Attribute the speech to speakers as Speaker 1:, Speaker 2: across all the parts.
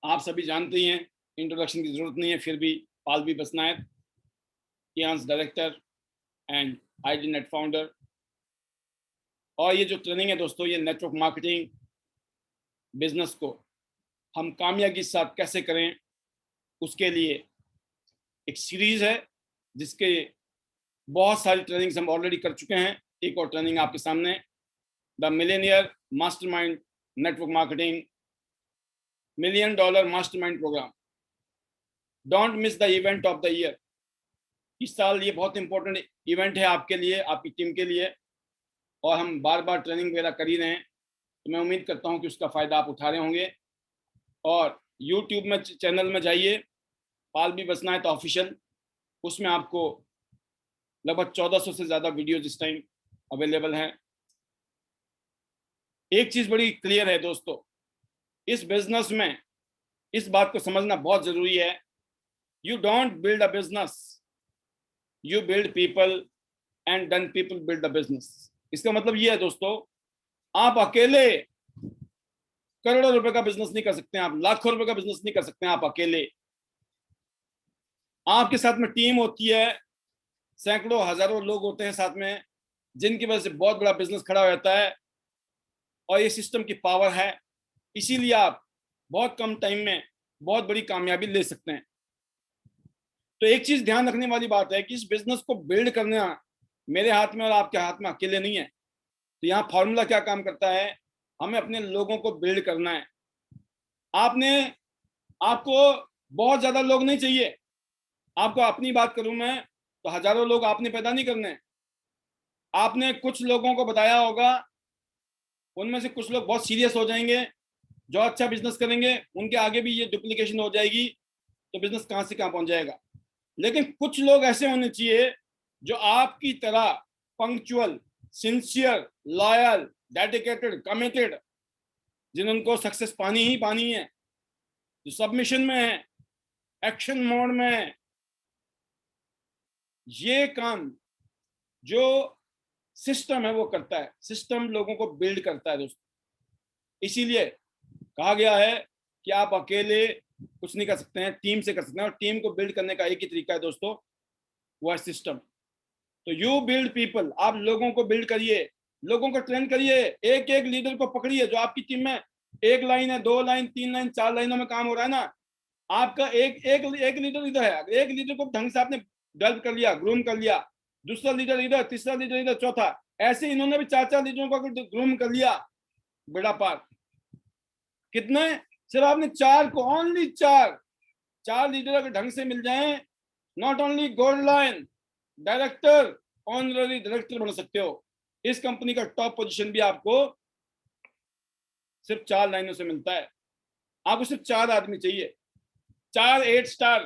Speaker 1: आप सभी जानते ही हैं, इंट्रोडक्शन की जरूरत नहीं है, फिर भी पालवी बसनायक, कियांस director and ID net founder. और ये जो ट्रेनिंग है दोस्तों, ये नेटवर्क मार्केटिंग बिजनेस को हम कामयाबी के साथ कैसे करें, उसके लिए एक सीरीज है जिसके बहुत सारी ट्रेनिंग्स हम ऑलरेडी कर चुके हैं। एक और ट्रेनिंग आपके सामने, the millionaire mastermind network marketing $1,000,000 mastermind programme. Don't miss the event of the year. इस साल ये बहुत इंपॉर्टेंट इवेंट है आपके लिए, आपकी टीम के लिए, और हम बार बार ट्रेनिंग वगैरह कर ही रहे हैं, तो मैं उम्मीद करता हूँ कि उसका फ़ायदा आप उठा रहे होंगे। और यूट्यूब में चैनल में जाइए, पालवी बसनायक ऑफिशियल, उसमें आपको लगभग 1400 से ज़्यादा वीडियोज इस टाइम अवेलेबल हैं। एक चीज़ बड़ी क्लियर है दोस्तों, इस बिजनेस में इस बात को समझना बहुत ज़रूरी है, you don't build a business, you build people and then people build the business. इसका मतलब ये है दोस्तों, आप अकेले करोड़ों रुपए का बिजनेस नहीं कर सकते हैं, आप लाखों रुपए का बिजनेस नहीं कर सकते हैं आप अकेले। आपके साथ में टीम होती है, सैकड़ों हजारों लोग होते हैं साथ में, जिनकी वजह से बहुत बड़ा बिजनेस खड़ा हो जाता है। और ये सिस्टम की पावर है, इसीलिए आप बहुत कम टाइम में बहुत बड़ी कामयाबी ले सकते हैं। तो एक चीज ध्यान रखने वाली बात है कि इस बिजनेस को बिल्ड करना मेरे हाथ में और आपके हाथ में अकेले नहीं है। तो यहाँ फॉर्मूला क्या काम करता है, हमें अपने लोगों को बिल्ड करना है। आपको बहुत ज्यादा लोग नहीं चाहिए। आपको अपनी बात करूं मैं, तो हजारों लोग आपने पैदा नहीं करने। आपने कुछ लोगों को बताया होगा, उनमें से कुछ लोग बहुत सीरियस हो जाएंगे, जो अच्छा बिजनेस करेंगे, उनके आगे भी ये डुप्लीकेशन हो जाएगी, तो बिजनेस कहां से कहां पहुंच जाएगा। लेकिन कुछ लोग ऐसे होने चाहिए जो आपकी तरह punctual, sincere, loyal, dedicated, committed, जिनको सक्सेस पानी ही पानी है, जो सबमिशन में है, एक्शन मोड में है। ये काम जो सिस्टम है वो करता है, सिस्टम लोगों को बिल्ड करता है दोस्तों। इसीलिए कहा गया है कि आप अकेले कुछ नहीं कर सकते हैं, टीम से कर सकते हैं। और टीम को बिल्ड करने का एक ही तरीका है दोस्तों, वो है सिस्टम। तो यू बिल्ड पीपल, आप लोगों को बिल्ड करिए, लोगों को ट्रेन करिए, एक एक लीडर को पकड़िए। जो आपकी टीम में एक लाइन है, 2 लाइन, 3 लाइन, 4 लाइनों में काम हो रहा है ना, आपका एक एक एक लीडर इधर है, एक लीडर को ढंग से आपने डेवलप कर लिया, ग्रूम कर लिया, दूसरा लीडर इधर, तीसरा लीडर इधर, चौथा, ऐसे इन्होंने भी 4-4 लीडरों को ग्रूम कर लिया। बेड़ा पार। कितने? सिर्फ आपने 4 को, ओनली 4 लीडर अगर ढंग से मिल जाएं, not only gold line director, honorary director बन सकते हो। इस कंपनी का टॉप पोजीशन भी आपको सिर्फ 4 लाइनों से मिलता है। आपको सिर्फ 4 आदमी चाहिए, 4 8 स्टार,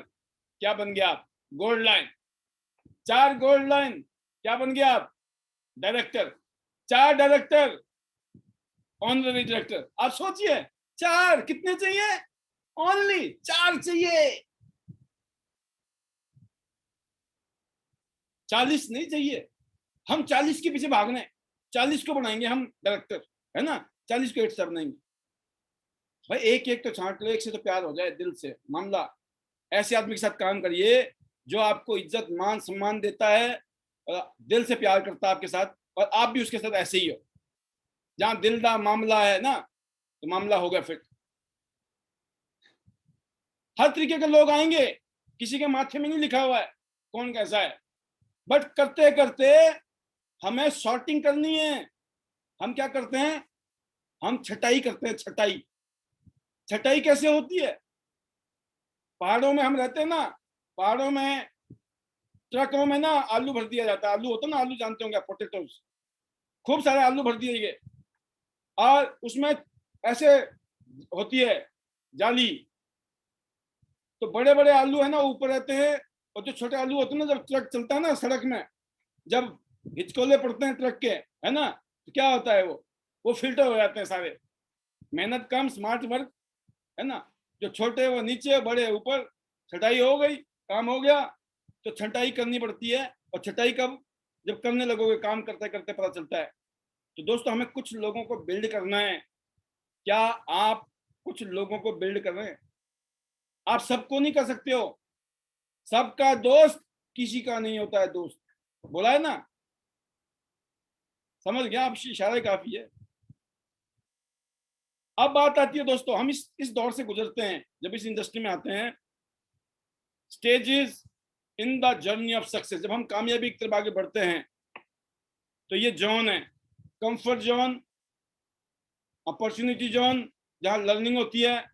Speaker 1: क्या बन गया आप? Gold line. 4 गोल्ड लाइन, क्या बन गया आप? डायरेक्टर। 4 director, honorary director. आप सोचिए, 4 कितने चाहिए? ओनली 4 चाहिए, 40 नहीं चाहिए। हम 40 के पीछे भागने, 40 को बनाएंगे हम डायरेक्टर, है ना, 40 को 8 स्टार बनाएंगे। भाई एक एक तो छांट लो, एक से तो प्यार हो जाए दिल से मामला। ऐसे आदमी के साथ काम करिए जो आपको इज्जत मान सम्मान देता है, दिल से प्यार करता है आपके साथ, और आप भी उसके साथ ऐसे ही हो। जहां दिल का मामला है ना, तो मामला हो गया फिट। हर तरीके के लोग आएंगे, किसी के माथे में नहीं लिखा हुआ है कौन कैसा है, बट करते करते हमें सॉर्टिंग करनी है। हम क्या करते हैं? हम छटाई करते हैं, छटाई। छटाई कैसे होती है? पहाड़ों में हम रहते हैं ना, पहाड़ों में ट्रकों में ना आलू भर दिया जाता है। आलू होता है ना, आलू जानते होंगे, पोटेटोज, खूब सारे आलू भर दिए गए, और उसमें ऐसे होती है जाली, तो बड़े बड़े आलू है ना ऊपर रहते हैं, और जो छोटे आलू होते हैं ना, जब ट्रक चलता है ना सड़क में, जब हिचकोले पड़ते हैं ट्रक के, है ना, तो क्या होता है, वो फिल्टर हो जाते हैं सारे। मेहनत कम, स्मार्ट वर्क, है ना। जो छोटे वो नीचे, बड़े ऊपर। छटाई हो गई, काम हो गया, तो छटाई करनी पड़ती है। और छटाई कब? जब करने लगोगे, काम करते करते पता चलता है। तो दोस्तों, हमें कुछ लोगों को बिल्ड करना है। क्या आप कुछ लोगों को बिल्ड कर रहे हैं? आप सबको नहीं कर सकते हो। सबका दोस्त किसी का नहीं होता है दोस्त, बोला है ना, समझ गया आप, इशारा काफी है। अब बात आती है दोस्तों, हम इस दौर से गुजरते हैं जब इस इंडस्ट्री में आते हैं, stages in the journey of success. जब हम कामयाबी की तरफ आगे बढ़ते हैं तो ये जोन है, कंफर्ट जोन, अपॉर्चुनिटी जोन जहां लर्निंग होती है,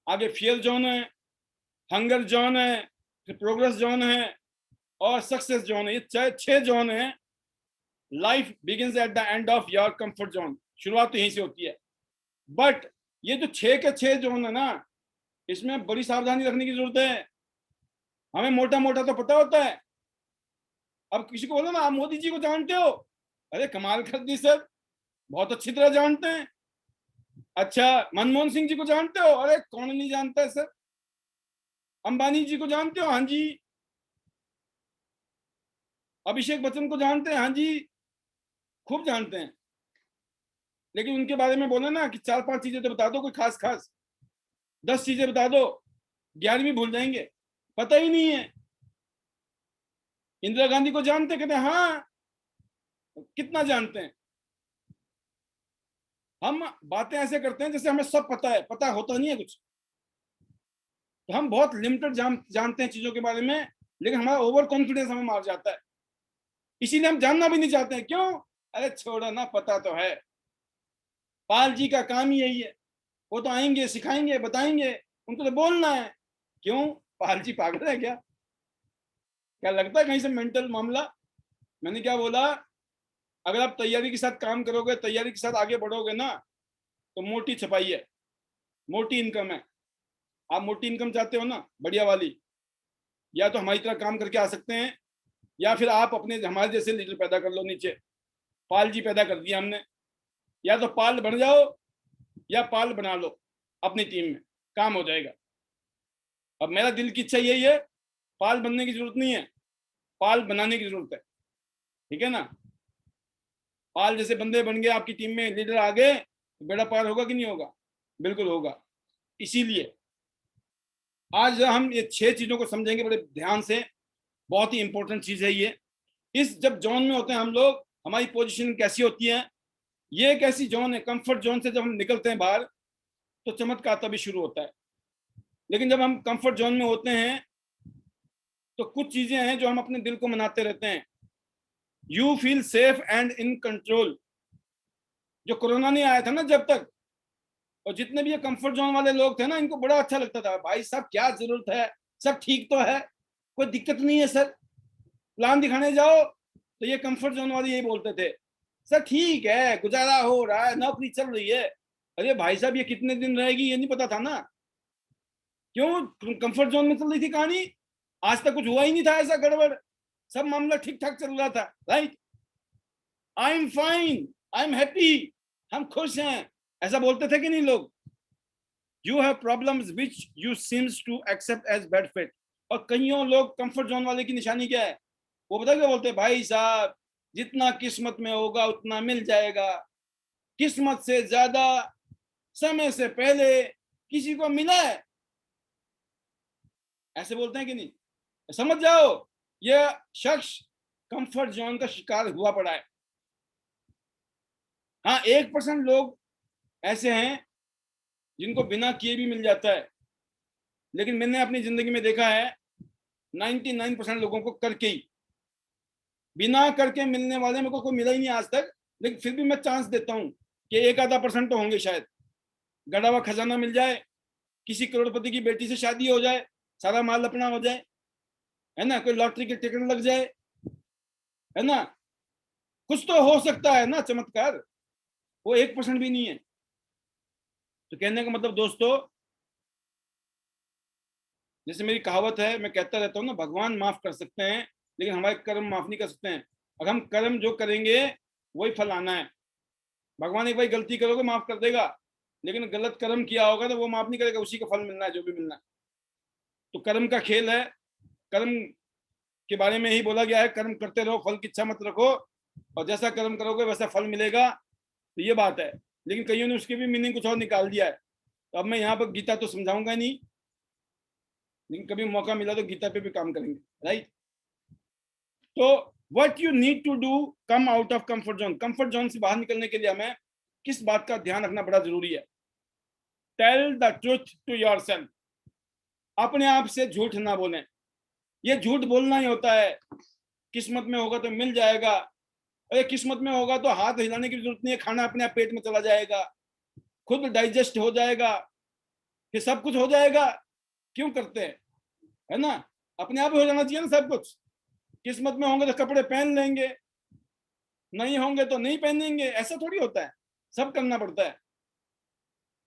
Speaker 1: आगे फियर जोन है, हंगर जोन है, फिर प्रोग्रेस जोन है और सक्सेस जोन है। ये 6 जोन है। Life begins at the end of your comfort zone, शुरुआत तो यहीं से होती है। बट ये जो 6 के 6 जोन है ना, इसमें बड़ी सावधानी रखने की जरूरत है। हमें मोटा मोटा तो पता होता है। अब किसी को बोलो ना आप मोदी जी को जानते हो, अरे कमाल कर दी सर, बहुत अच्छी तरह जानते हैं। अच्छा मनमोहन सिंह जी को जानते हो, अरे कौन नहीं जानता है सर। अंबानी जी को जानते हो, हाँ जी। अभिषेक बच्चन को जानते हैं, हाँ जी, खूब जानते हैं। लेकिन उनके बारे में बोले ना कि 4-5 चीजें तो बता दो, कोई खास खास 10 चीजें बता दो, 11वीं भूल जाएंगे, पता ही नहीं है। इंदिरा गांधी को जानते, कहते हाँ, कितना जानते हैं। हम बातें ऐसे करते हैं जैसे हमें सब पता है, पता होता नहीं है कुछ। तो हम बहुत लिमिटेड जानते हैं चीजों के बारे में, लेकिन हमारा ओवर कॉन्फिडेंस हमें मार जाता है। इसीलिए हम जानना भी नहीं चाहते हैं। क्यों? अरे छोड़ो ना, पता तो है। पाल जी का काम ही यही है, वो तो आएंगे, सिखाएंगे, बताएंगे, उनको तो बोलना है। क्यों? पाल जी पागल है क्या? क्या लगता है कहीं से मेंटल मामला? मैंने क्या बोला, अगर आप तैयारी के साथ काम करोगे, तैयारी के साथ आगे बढ़ोगे ना, तो मोटी छपाई है, मोटी इनकम है। आप मोटी इनकम चाहते हो ना, बढ़िया वाली, या तो हमारी तरह काम करके आ सकते हैं, या फिर आप अपने हमारे जैसे लीडर पैदा कर लो नीचे। पाल जी पैदा कर दिया हमने, या तो पाल बन जाओ या पाल बना लो अपनी टीम में, काम हो जाएगा। अब मेरा दिल की इच्छा यही है, पाल बनने की जरूरत नहीं है, पाल बनाने की जरूरत है। ठीक है ना? पाल जैसे बंदे बन गए आपकी टीम में, लीडर आ गए, तो बेड़ा पार होगा कि नहीं होगा? बिल्कुल होगा। इसीलिए आज हम ये 6 चीजों को समझेंगे बड़े ध्यान से। बहुत ही इंपॉर्टेंट चीज है ये। इस जब जोन में होते हैं हम लोग, हमारी पोजीशन कैसी होती है, ये एक ऐसी जोन है, कंफर्ट जोन से जब हम निकलते हैं बाहर तो चमत्कार तभी शुरू होता है। लेकिन जब हम कंफर्ट जोन में होते हैं तो कुछ चीजें हैं जो हम अपने दिल को मनाते रहते हैं। You feel safe and in control. जो कोरोना नहीं आया था ना जब तक, और जितने भी ये कंफर्ट जोन वाले लोग थे ना, इनको बड़ा अच्छा लगता था, भाई साहब क्या जरूरत है, सब ठीक तो है, कोई दिक्कत नहीं है सर। प्लान दिखाने जाओ तो ये कंफर्ट जोन वाले यही बोलते थे, सर ठीक है, गुजारा हो रहा है, नौकरी चल रही है। अरे भाई साहब ये कितने दिन रहेगी ये नहीं पता था ना। क्यों? कंफर्ट जोन में चल रही थी कहानी, आज तक कुछ हुआ ही नहीं था ऐसा गड़बड़, सब मामला ठीक ठाक चल रहा था। Right, I am fine, I am happy, हम खुश हैं, ऐसा बोलते थे कि नहीं लोग? You have problems which you seems to accept as bad fate. और कईयों लोग कंफर्ट जोन वाले की निशानी क्या है, वो पता क्या बोलते हैं, भाई साहब जितना किस्मत में होगा उतना मिल जाएगा, किस्मत से ज्यादा समय से पहले किसी को मिला है, ऐसे बोलते हैं कि नहीं? समझ जाओ ये शख्स कंफर्ट जोन का शिकार हुआ पड़ा है। हाँ 1% लोग ऐसे हैं जिनको बिना किए भी मिल जाता है, लेकिन मैंने अपनी जिंदगी में देखा है 99% लोगों को करके ही, बिना करके मिलने वाले मेरे को कोई मिला ही नहीं आज तक। लेकिन फिर भी मैं चांस देता हूँ कि 1-आधा% तो होंगे शायद, गड़ा हुआ खजाना मिल जाए, किसी करोड़पति की बेटी से शादी हो जाए, सारा माल अपना हो जाए, है ना, कोई लॉटरी की टिकट लग जाए, है ना, कुछ तो हो सकता है ना चमत्कार। वो 1% भी नहीं है। तो कहने का मतलब दोस्तों, जैसे मेरी कहावत है, मैं कहता रहता हूँ ना, भगवान माफ कर सकते हैं लेकिन हमारे कर्म माफ नहीं कर सकते हैं। अगर हम कर्म जो करेंगे वही फल आना है। भगवान एक बार गलती करोगे माफ कर देगा, लेकिन गलत कर्म किया होगा तो वो माफ नहीं करेगा, उसी का फल मिलना है जो भी मिलना है। तो कर्म का खेल है, कर्म के बारे में ही बोला गया है, कर्म करते रहो, फल की इच्छा मत रखो, और जैसा कर्म करोगे वैसा फल मिलेगा। तो ये बात है। लेकिन कईयों ने उसकी भी मीनिंग कुछ और निकाल दिया है, तो अब मैं यहाँ पर गीता तो समझाऊंगा नहीं, लेकिन कभी मौका मिला तो गीता पे भी काम करेंगे, राइट। तो what you need to do, come out of comfort zone. Comfort zone से बाहर निकलने के लिए हमें किस बात का ध्यान रखना बड़ा जरूरी है? Tell the truth to yourself. अपने आप से झूठ ना बोलें। ये झूठ बोलना ही होता है, किस्मत में होगा तो मिल जाएगा। अरे किस्मत में होगा तो हाथ हिलाने की जरूरत नहीं है, खाना अपने आप पेट में चला जाएगा, खुद डाइजेस्ट हो जाएगा, फिर सब कुछ हो जाएगा। क्यों करते हैं, है ना? अपने आप ही हो जाना चाहिए ना सब कुछ। किस्मत में होंगे तो कपड़े पहन लेंगे, नहीं होंगे तो नहीं पहनेंगे, ऐसा थोड़ी होता है, सब करना पड़ता है।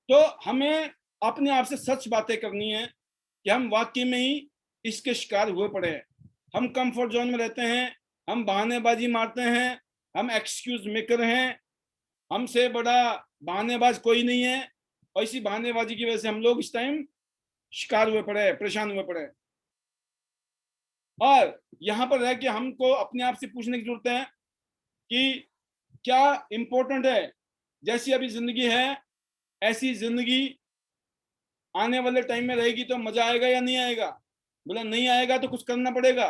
Speaker 1: तो हमें अपने आप से सच बातें करनी है कि हम वाकई में ही इसके शिकार हुए पड़े हैं। हम कंफर्ट जोन में रहते हैं, हम बहानेबाजी मारते हैं, हम एक्सक्यूज मेकर हैं, हमसे बड़ा बहानेबाज कोई नहीं है। और इसी बहानेबाजी की वजह से हम लोग इस टाइम शिकार हुए पड़े हैं, परेशान हुए पड़े हैं। और यहाँ पर रह के हमको अपने आप से पूछने की जरूरत है कि क्या इंपॉर्टेंट है। जैसी अभी जिंदगी है, ऐसी जिंदगी आने वाले टाइम में रहेगी तो मजा आएगा या नहीं आएगा? बोला नहीं आएगा तो कुछ करना पड़ेगा।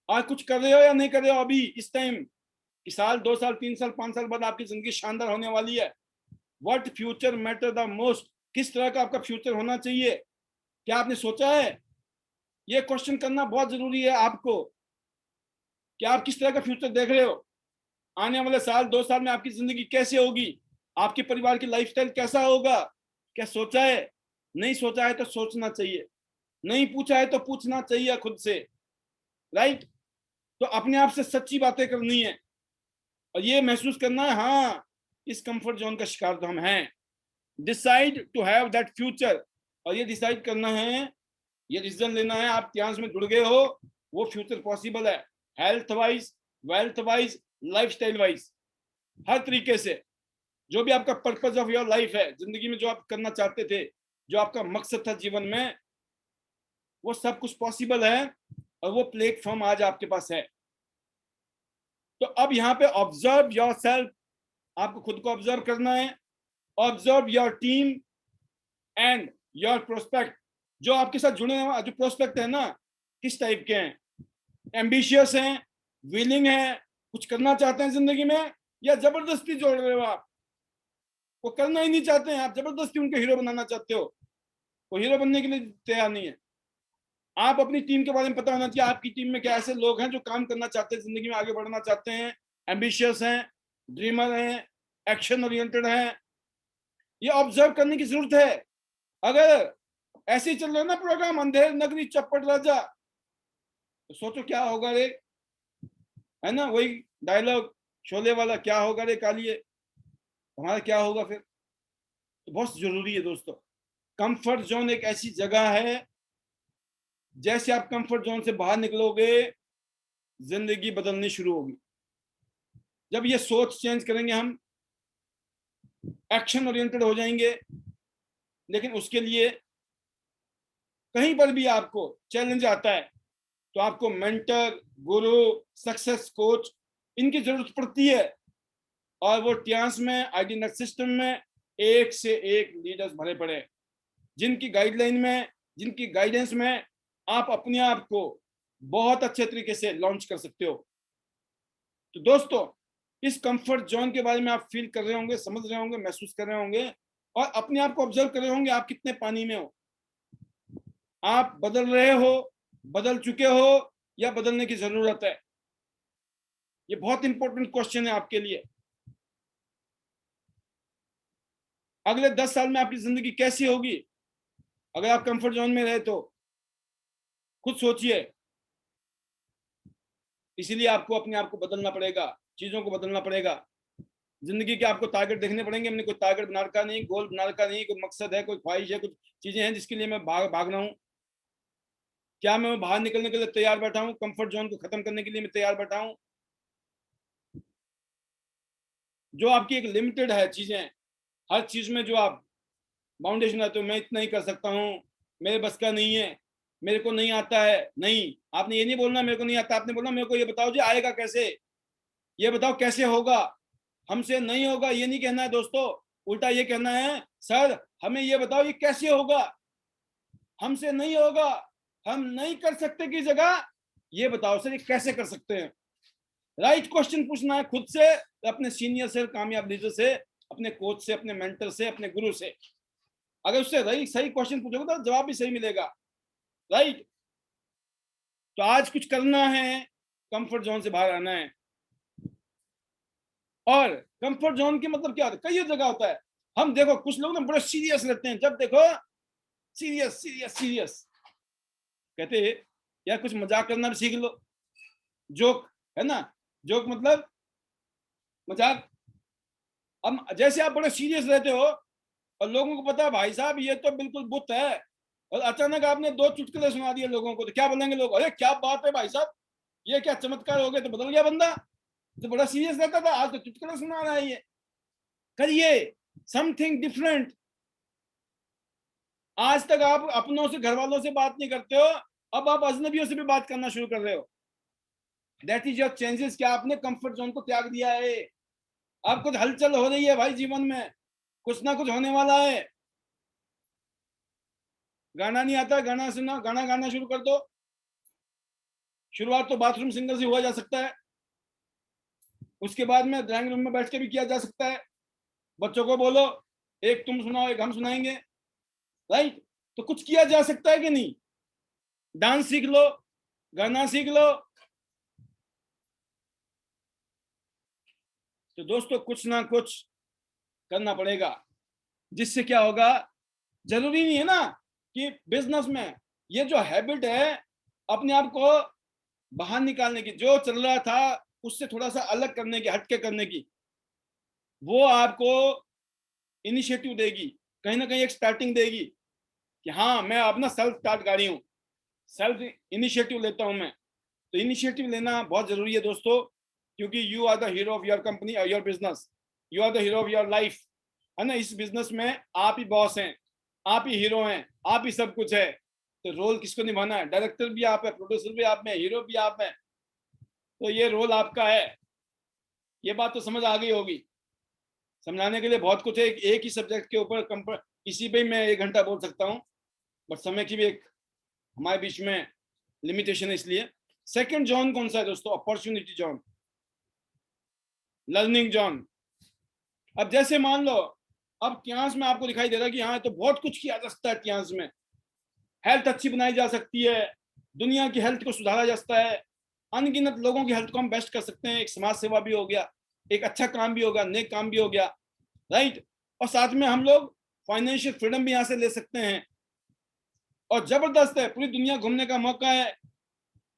Speaker 1: आज कुछ कर रहे हो या नहीं कर रहे हो अभी इस टाइम कि साल 2 साल 3 साल 5 साल बाद आपकी जिंदगी शानदार होने वाली है। What future matter the most, किस तरह का आपका फ्यूचर होना चाहिए, क्या आपने सोचा है? ये क्वेश्चन करना बहुत जरूरी है आपको कि आप किस तरह का फ्यूचर देख रहे हो। आने वाले साल 2 साल में आपकी जिंदगी कैसे होगी, आपके परिवार की लाइफस्टाइल कैसा होगा, क्या सोचा है? नहीं सोचा है तो सोचना चाहिए, नहीं पूछा है तो पूछना चाहिए खुद से, राइट। तो अपने आप से सच्ची बातें करनी है और ये महसूस करना है हाँ इस कंफर्ट जोन का शिकार तो हम हैं। Decide to have that future, और ये डिसाइड करना है, ये डिसीजन लेना है, आप त्यास में जुड़ गए हो, वो फ्यूचर पॉसिबल है। Health wise, wealth wise, lifestyle wise, हर तरीके से। जो भी आपका पर्पस ऑफ योर लाइफ है, जिंदगी में जो आप करना चाहते थे, जो आपका मकसद था जीवन में, वो सब कुछ पॉसिबल है और वो प्लेटफॉर्म आज आपके पास है। तो अब यहाँ पे ऑब्जर्व योर सेल्फ, आपको खुद को ऑब्जर्व करना है। Observe your team and your prospect. जो आपके साथ जुड़े हुए जो प्रोस्पेक्ट है ना, किस टाइप के हैं? एम्बिशियस हैं, विलिंग है, कुछ करना चाहते हैं जिंदगी में, या जबरदस्ती जोड़ रहे हो आप, वो करना ही नहीं चाहते हैं, आप जबरदस्ती उनको हीरो बनाना चाहते हो, वो हीरो बनने के लिए तैयार नहीं है। आप अपनी टीम के बारे में पता होना चाहिए, आपकी टीम में क्या ऐसे लोग हैं जो काम करना चाहते हैं, जिंदगी में आगे बढ़ना चाहते हैं, एम्बिशियस हैं, ड्रीमर हैं, एक्शन ओरिएंटेड हैं। ये ऑब्जर्व करने की जरूरत है। अगर ऐसे ही चल रहा है ना प्रोग्राम, अंधेर नगरी चप्पट राजा, तो सोचो क्या होगा रे, है ना? वही डायलॉग शोले वाला, क्या होगा रे कालिए, हमारा क्या होगा फिर? तो बहुत जरूरी है दोस्तों। कंफर्ट जोन एक ऐसी जगह है, जैसे आप कंफर्ट जोन से बाहर निकलोगे जिंदगी बदलनी शुरू होगी। जब ये सोच चेंज करेंगे हम, एक्शन ओरिएंटेड हो जाएंगे। लेकिन उसके लिए कहीं पर भी आपको चैलेंज आता है तो आपको मेंटर, गुरु, सक्सेस कोच, इनकी जरूरत पड़ती है। और वो ट्यास में, आईडीनेट सिस्टम में एक से एक लीडर्स भरे पड़े, जिनकी गाइडलाइन में, जिनकी गाइडेंस में आप अपने आप को बहुत अच्छे तरीके से लॉन्च कर सकते हो। तो दोस्तों, इस कंफर्ट जोन के बारे में आप फील कर रहे होंगे, समझ रहे होंगे, महसूस कर रहे होंगे, और अपने आप को ऑब्जर्व कर रहे होंगे आप कितने पानी में हो। आप बदल रहे हो, बदल चुके हो, या बदलने की जरूरत है? ये बहुत इंपॉर्टेंट क्वेश्चन है आपके लिए। अगले 10 साल में आपकी जिंदगी कैसी होगी अगर आप कंफर्ट जोन में रहे तो? खुद सोचिए। इसीलिए आपको अपने आप को बदलना पड़ेगा, चीजों को बदलना पड़ेगा। जिंदगी के आपको टारगेट देखने पड़ेंगे। हमने कोई टारगेट बना रखा नहीं, गोल बना रखा नहीं, कोई मकसद है, कोई ख्वाहिश है, कुछ चीजें हैं जिसके लिए मैं भाग रहा हूँ। क्या मैं बाहर निकलने के लिए तैयार बैठा हूँ? कंफर्ट जोन को खत्म करने के लिए मैं तैयार बैठा हूँ? जो आपकी एक लिमिटेड है चीजें, हर चीज में जो आप बाउंडेशन आते हो, मैं इतना ही कर सकता हूँ, मेरे बस का नहीं है, मेरे को नहीं आता है। नहीं, आपने ये नहीं बोलना मेरे को नहीं आता, आपने बोलना मेरे को ये बताओ जी आएगा कैसे, ये बताओ कैसे होगा। हमसे नहीं होगा ये नहीं कहना है दोस्तों, उल्टा ये कहना है सर हमें ये बताओ ये कैसे होगा। हमसे नहीं होगा, हम नहीं कर सकते की जगह ये बताओ सर ये कैसे कर सकते हैं। राइट क्वेश्चन पूछना है खुद से, अपने सीनियर से, कामयाब लीडर से, अपने कोच से, अपने मेंटर से, अपने गुरु से। अगर उससे सही क्वेश्चन पूछोगे तो जवाब भी सही मिलेगा। राइट, तो आज कुछ करना है, कंफर्ट जोन से बाहर आना है। और कंफर्ट जोन के मतलब क्या होता है, कई जगह होता है। हम देखो कुछ लोग ना बड़े सीरियस रहते हैं, जब देखो सीरियस सीरियस सीरियस। कहते यार कुछ मजाक करना भी सीख लो, जोक, है ना, जोक मतलब मजाक। अब जैसे आप बड़े सीरियस रहते हो और लोगों को पता है भाई साहब ये तो बिल्कुल बुत है, और अचानक आपने दो चुटकुले सुना दिए लोगों को, तो क्या बोलेंगे लोग, अरे क्या बात है भाई साहब, ये क्या चमत्कार हो गया, तो बदल गया बंदा, तो बड़ा सीरियस रहता था आज तो चुटकुले सुना रहा है। ये करिए समथिंग डिफरेंट। आज तक आप अपनों से, घर वालों से बात नहीं करते हो, अब आप अजनबियों से भी बात करना शुरू कर रहे हो। That is your changes. क्या आपने कंफर्ट जोन को त्याग दिया है? अब कुछ हलचल हो रही है भाई जीवन में, कुछ ना कुछ होने वाला है। गाना नहीं आता, गाना सुना, गाना गाना शुरू कर दो। शुरुआत तो बाथरूम सिंगर से हुआ जा सकता है, उसके बाद में ड्राइंग रूम में बैठ के भी किया जा सकता है। बच्चों को बोलो एक तुम सुनाओ एक हम सुनाएंगे। राइट, तो कुछ किया जा सकता है कि नहीं? डांस सीख लो, गाना सीख लो। तो दोस्तों कुछ ना कुछ करना पड़ेगा, जिससे क्या होगा, जरूरी नहीं है ना कि बिजनेस में ये जो हैबिट है अपने आप को बाहर निकालने की, जो चल रहा था उससे थोड़ा सा अलग करने की, हटके करने की, वो आपको इनिशिएटिव देगी, कहीं ना कहीं एक स्टार्टिंग देगी कि हाँ मैं अब ना सेल्फ स्टार्ट गाड़ी हूँ, सेल्फ इनिशिएटिव लेता हूं मैं। तो इनिशिएटिव लेना बहुत जरूरी है दोस्तों, क्योंकि you are the hero of your company और your business, you are the hero of your life, है ना। इस बिजनेस में आप ही बॉस हैं, आप ही हीरो हैं, आप ही सब कुछ है। तो रोल किसको निभाना है? डायरेक्टर भी आप है, प्रोड्यूसर भी आप में, हीरो भी आप है, तो ये रोल आपका है। ये बात तो समझ आ गई होगी। समझाने के लिए बहुत कुछ है, एक ही सब्जेक्ट के ऊपर इसी पे मैं 1 घंटा बोल सकता हूँ, बट समय की भी एक हमारे बीच में लिमिटेशन है, इसलिए। सेकंड जोन कौन सा है दोस्तों? Opportunity zone, learning zone. अब जैसे मान लो अब इतिहास में आपको दिखाई दे रहा है कि हाँ तो बहुत कुछ किया जा सकता है इतिहास में, हेल्थ अच्छी बनाई जा सकती है, दुनिया की हेल्थ को सुधारा जा सकता है, अनगिनत लोगों की हेल्थ को हम बेस्ट कर सकते हैं, एक समाज सेवा भी हो गया, एक अच्छा काम भी होगा, नेक काम भी हो गया। राइट, और साथ में हम लोग फाइनेंशियल फ्रीडम भी यहाँ से ले सकते हैं, और जबरदस्त है, पूरी दुनिया घूमने का मौका है,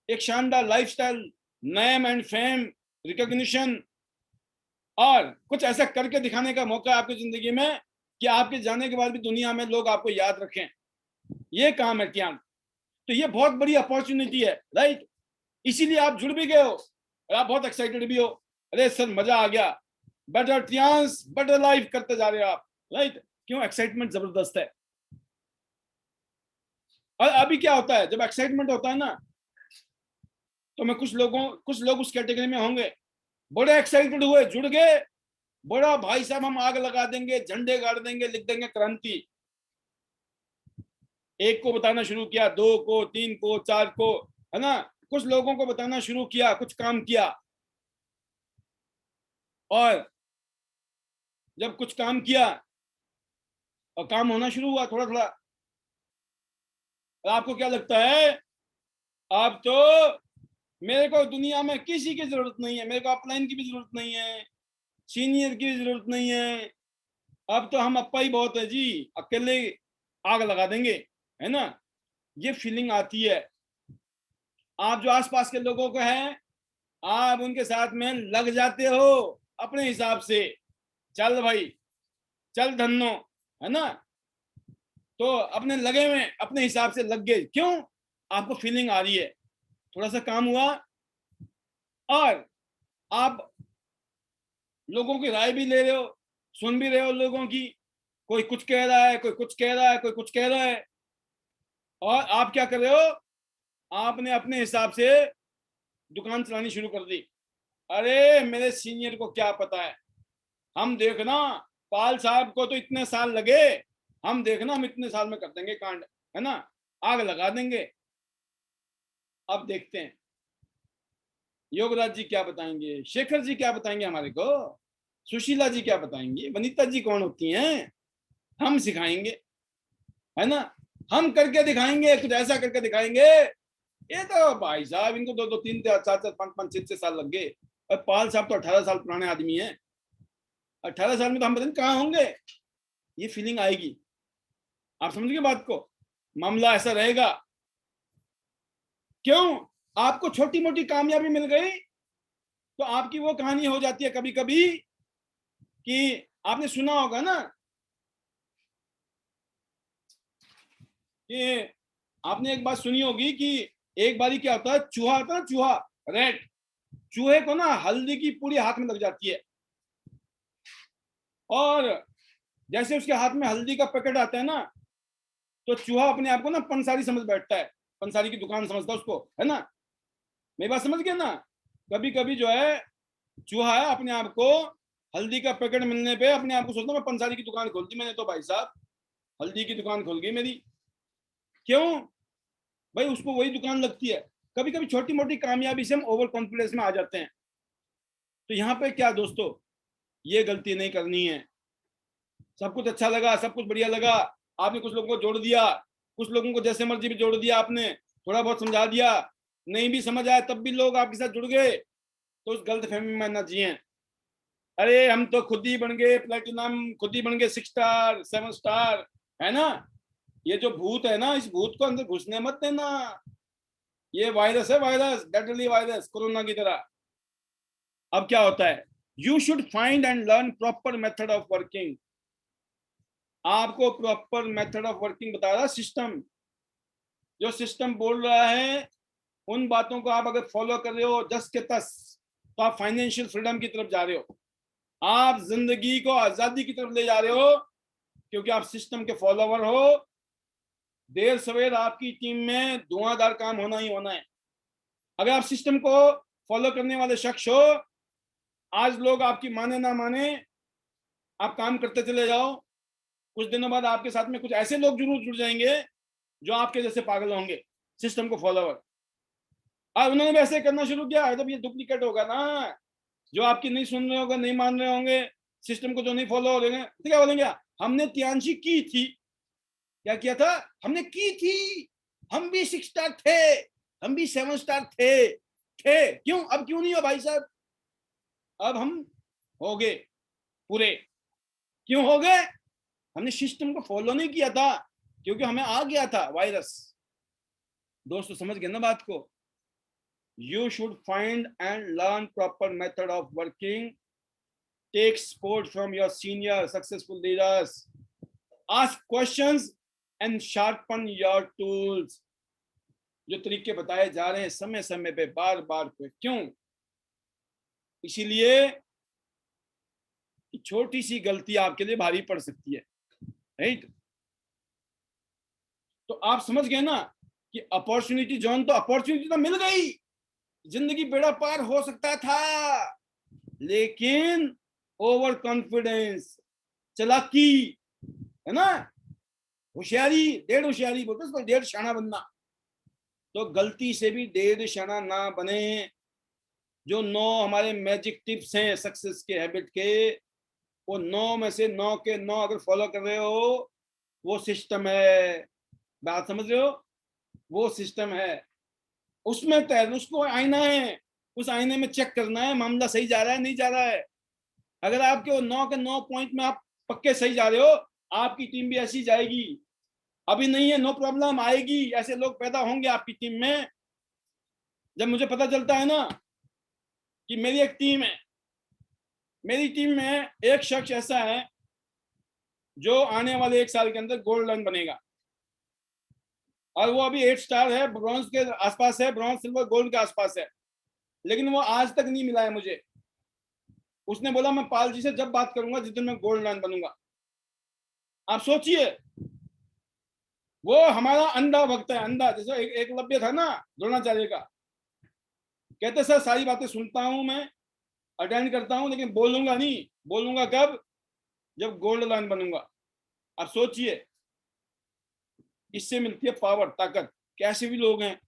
Speaker 1: एक शानदार lifestyle, name and fame, recognition, और कुछ ऐसा करके दिखाने का मौका है आपकी जिंदगी में कि आपके जाने के बाद भी दुनिया में लोग आपको याद रखें। ये काम है ज्ञान। तो ये बहुत बड़ी अपॉर्चुनिटी है। राइट, इसीलिए आप जुड़ भी गए हो और आप बहुत एक्साइटेड भी हो, अरे सर मजा आ गया, बेटर चांस बेटर लाइफ करते जा रहे हो आप। राइट, क्यों? एक्साइटमेंट जबरदस्त है। और अभी क्या होता है, जब एक्साइटमेंट होता है ना, तो मैं कुछ लोग उस कैटेगरी में होंगे, बड़े एक्साइटेड हुए, जुड़ गए, बड़ा भाई साहब हम आग लगा देंगे, झंडे गाड़ देंगे, लिख देंगे क्रांति। एक को बताना शुरू किया, दो को, तीन को, चार को, है ना, कुछ लोगों को बताना शुरू किया, कुछ काम किया, और जब कुछ काम किया और काम होना शुरू हुआ थोड़ा थोड़ा, और आपको क्या लगता है, अब तो मेरे को दुनिया में किसी की जरूरत नहीं है, मेरे को अपलाइन की भी जरूरत नहीं है, सीनियर की भी जरूरत नहीं है, अब तो हम अप्पा ही बहुत है जी, अकेले आग लगा देंगे, है ना। ये फीलिंग आती है। आप जो आसपास के लोगों को हैं, आप उनके साथ में लग जाते हो अपने हिसाब से, चल भाई चल धन्नो, है ना। तो अपने लगे में अपने हिसाब से लग गए, क्यों? आपको फीलिंग आ रही है, थोड़ा सा काम हुआ, और आप लोगों की राय भी ले रहे हो, सुन भी रहे हो लोगों की, कोई कुछ कह रहा है, कोई कुछ कह रहा है, कोई कुछ कह रहा है, और आप क्या कर रहे हो, आपने अपने हिसाब से दुकान चलानी शुरू कर दी। अरे मेरे सीनियर को क्या पता है, हम देखना, पाल साहब को तो इतने साल लगे, हम देखना हम इतने साल में कर देंगे कांड, है ना। आग लगा देंगे। अब देखते हैं योगराज जी क्या बताएंगे, शेखर जी क्या बताएंगे हमारे को, सुशीला जी क्या बताएंगी, वनीता जी कौन होती हैं, हम सिखाएंगे, है ना, हम करके दिखाएंगे, कुछ ऐसा करके दिखाएंगे। ये तो भाई साहब इनको दो दो तीन चार चार पांच पांच छह छह साल लग गए, और पाल साहब तो 18 साल पुराने आदमी हैं। 18 साल में तो हम पता नहीं कहाँ होंगे। ये फीलिंग आएगी, आप समझ गए बात को, मामला ऐसा रहेगा। क्यों? आपको छोटी मोटी कामयाबी मिल गई तो आपकी वो कहानी हो जाती है कभी कभी कि आपने सुना होगा ना कि आपने एक बात सुनी होगी कि एक बारी क्या होता है, चूहा होता है ना, चूहा, रेड, चूहे को ना हल्दी की पूरी हाथ में लग जाती है, और जैसे उसके हाथ में हल्दी का पैकेट आता है ना, तो चूहा अपने आप को ना पंसारी समझ बैठता है, पंसारी की दुकान समझता है उसको, है ना। मेरी बात समझ गया ना। कभी कभी जो है चूहा है अपने आप को हल्दी का पैकेट मिलने पे अपने आप को सोचता मैं पंसारी की दुकान खोल दी मैंने तो भाई साहब, हल्दी की दुकान खोल गई मेरी। क्यों? भाई उसको वही दुकान लगती है। कभी कभी छोटी मोटी कामयाबी से हम ओवर कॉन्फिडेंस में आ जाते हैं। तो यहाँ पे क्या दोस्तों, ये गलती नहीं करनी है। सब कुछ अच्छा लगा, सब कुछ बढ़िया लगा, आपने कुछ लोगों को जोड़ दिया, कुछ लोगों को जैसे मर्जी भी जोड़ दिया आपने, थोड़ा बहुत समझा दिया, नहीं भी समझ आया तब भी लोग आपके साथ जुड़ गए, तो उस गलत फहमी में ना जिए। अरे हम तो खुद ही बन गए प्लेटिनम, खुद ही बन गए 6 स्टार 7 स्टार, है ना। ये जो भूत है ना, इस भूत को अंदर घुसने मत देना। ये वायरस है, वायरस, डेडली वायरस, कोरोना की तरह। अब क्या होता है, you should find and learn proper method of working. आपको प्रॉपर मेथड ऑफ वर्किंग बता रहा सिस्टम, जो सिस्टम बोल रहा है उन बातों को आप अगर फॉलो कर रहे हो जस के तस, तो आप फाइनेंशियल फ्रीडम की तरफ जा रहे हो, आप जिंदगी को आजादी की तरफ ले जा रहे हो, क्योंकि आप सिस्टम के फॉलोवर हो। देर सवेर आपकी टीम में धुआंधार काम होना ही होना है। अगर आप सिस्टम को फॉलो करने वाले शख्स हो, आज लोग आपकी माने ना माने, आप काम करते चले जाओ, कुछ दिनों बाद आपके साथ में कुछ ऐसे लोग जरूर जुड़ जाएंगे जो आपके जैसे पागल होंगे, सिस्टम को फॉलोवर। और उन्होंने भी ऐसे करना शुरू किया, जब ये डुप्लीकेट होगा ना, जो आपकी नहीं सुन रहे होंगे, नहीं मान रहे होंगे, सिस्टम को जो नहीं फॉलो हो रहे हैं, तो क्या बोलेंगे, हमने तियांशी की थी, क्या किया था, हमने की थी, हम भी 6 स्टार थे, हम भी 7 स्टार थे क्यों, अब क्यों नहीं हो भाई साहब, अब हम हो गए पूरे। क्यों हो गए? हमने सिस्टम को फॉलो नहीं किया था, क्योंकि हमें आ गया था वायरस। दोस्तों समझ गए ना बात को। You should find and learn proper method of working, take support from your senior successful leaders, ask questions and sharpen your tools. जो तरीके बताए जा रहे हैं समय समय पे, बार बार पे, क्यों? इसीलिए छोटी सी गलती आपके लिए भारी पड़ सकती है, राइट। तो आप समझ गए ना कि अपॉर्चुनिटी जोन, तो अपॉर्चुनिटी तो मिल गई, जिंदगी बेड़ा पार हो सकता था, लेकिन ओवर कॉन्फिडेंस, चालाकी, है ना, होशियारी, डेढ़ होशियारी बोलते हैं, डेढ़ शाना बनना, तो गलती से भी डेढ़ शाना ना बने। जो 9 हमारे मैजिक टिप्स हैं सक्सेस के, हैबिट के, वो 9 में से 9 के 9 अगर फॉलो कर रहे हो, वो सिस्टम है, बात समझ रहे हो, वो सिस्टम है, उसमें तैर, उसको आईना है, उस आईने में चेक करना है मामला सही जा रहा है नहीं जा रहा है। अगर आपके वो 9 के 9 पॉइंट में आप पक्के सही जा रहे हो, आपकी टीम भी ऐसी जाएगी। अभी नहीं है, नो प्रॉब्लम, आएगी, ऐसे लोग पैदा होंगे आपकी टीम में। जब मुझे पता चलता है ना कि मेरी एक टीम है, मेरी टीम में एक शख्स ऐसा है जो आने वाले 1 साल के अंदर गोल्ड लाइन बनेगा, और वो अभी 8 स्टार है, ब्रॉन्ज के आसपास है, ब्रॉन्ज सिल्वर गोल्ड के आसपास है, लेकिन वो आज तक नहीं मिला है मुझे। उसने बोला मैं पाल जी से जब बात करूंगा जिस दिन मैं गोल्ड लाइन बनूंगा। आप सोचिए, वो हमारा अंधा भक्त है, अंधा, जैसे एकलव्य था ना द्रोणाचार्य का। कहते सर सारी बातें सुनता हूं मैं, अटेंड करता हूं, लेकिन बोलूंगा नहीं। बोलूंगा कब? जब गोल्ड लाइन बनूंगा। आप सोचिए, इससे मिलती है पावर, ताकत। कैसे भी लोग हैं,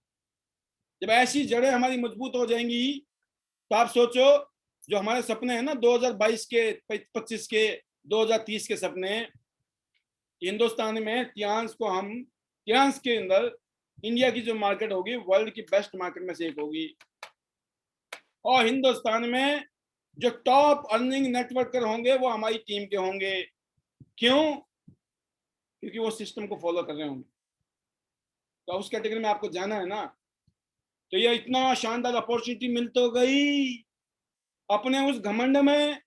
Speaker 1: जब ऐसी जड़ें हमारी मजबूत हो जाएंगी तो आप सोचो, जो हमारे सपने हैं ना 2022 के, 25 के, 2030 के सपने, हिंदुस्तान में तियांस को हम, तियांस के अंदर इंडिया की जो मार्केट होगी वर्ल्ड की बेस्ट मार्केट में से एक होगी। और हिंदुस्तान में जो टॉप अर्निंग नेटवर्कर होंगे वो हमारी टीम के होंगे। क्यों? क्योंकि वो सिस्टम को फॉलो कर रहे होंगे। तो उस कैटेगरी में आपको जाना है ना। तो ये इतना शानदार अपॉर्चुनिटी मिल तो गई, अपने उस घमंड में,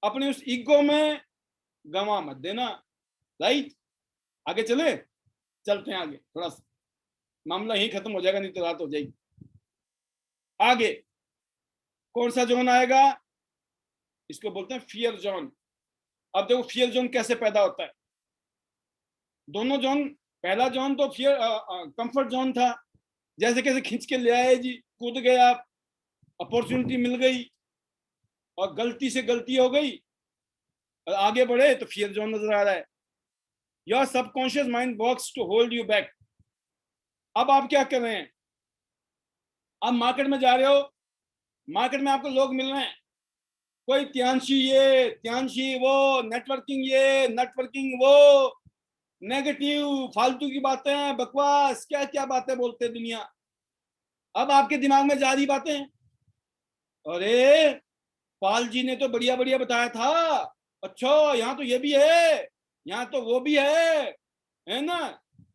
Speaker 1: अपने उस ईगो में गंवा मत देना। राइट, आगे चलते हैं आगे, थोड़ा सा मामला ही खत्म हो जाएगा, नहीं तो रात हो जाएगी। आगे कौन सा जोन आएगा? इसको बोलते हैं फियर जोन। अब देखो फियर जोन कैसे पैदा होता है। दोनों जोन, पहला जोन तो फियर कंफर्ट जोन था, जैसे कैसे खींच के ले आए जी, कूद गए आप, अपॉर्चुनिटी मिल गई, और गलती से गलती हो गई और आगे बढ़े तो फियर जोन नजर आ रहा है। Your subconscious mind works to hold you back. अब आप क्या कर रहे हैं? आप मार्केट में जा रहे हो, मार्केट में आपको लोग मिल रहे हैं, कोई त्यांशी ये, त्यांशी वो, नेटवर्किंग वो, नेगेटिव फालतू की बातें, बकवास, क्या क्या बातें बोलते हैं दुनिया। अब आपके दिमाग में जा रही बातें, अरे पाल जी ने तो बढ़िया बढ़िया बताया था, अच्छा यहाँ तो ये भी है, यहाँ तो वो भी है ना,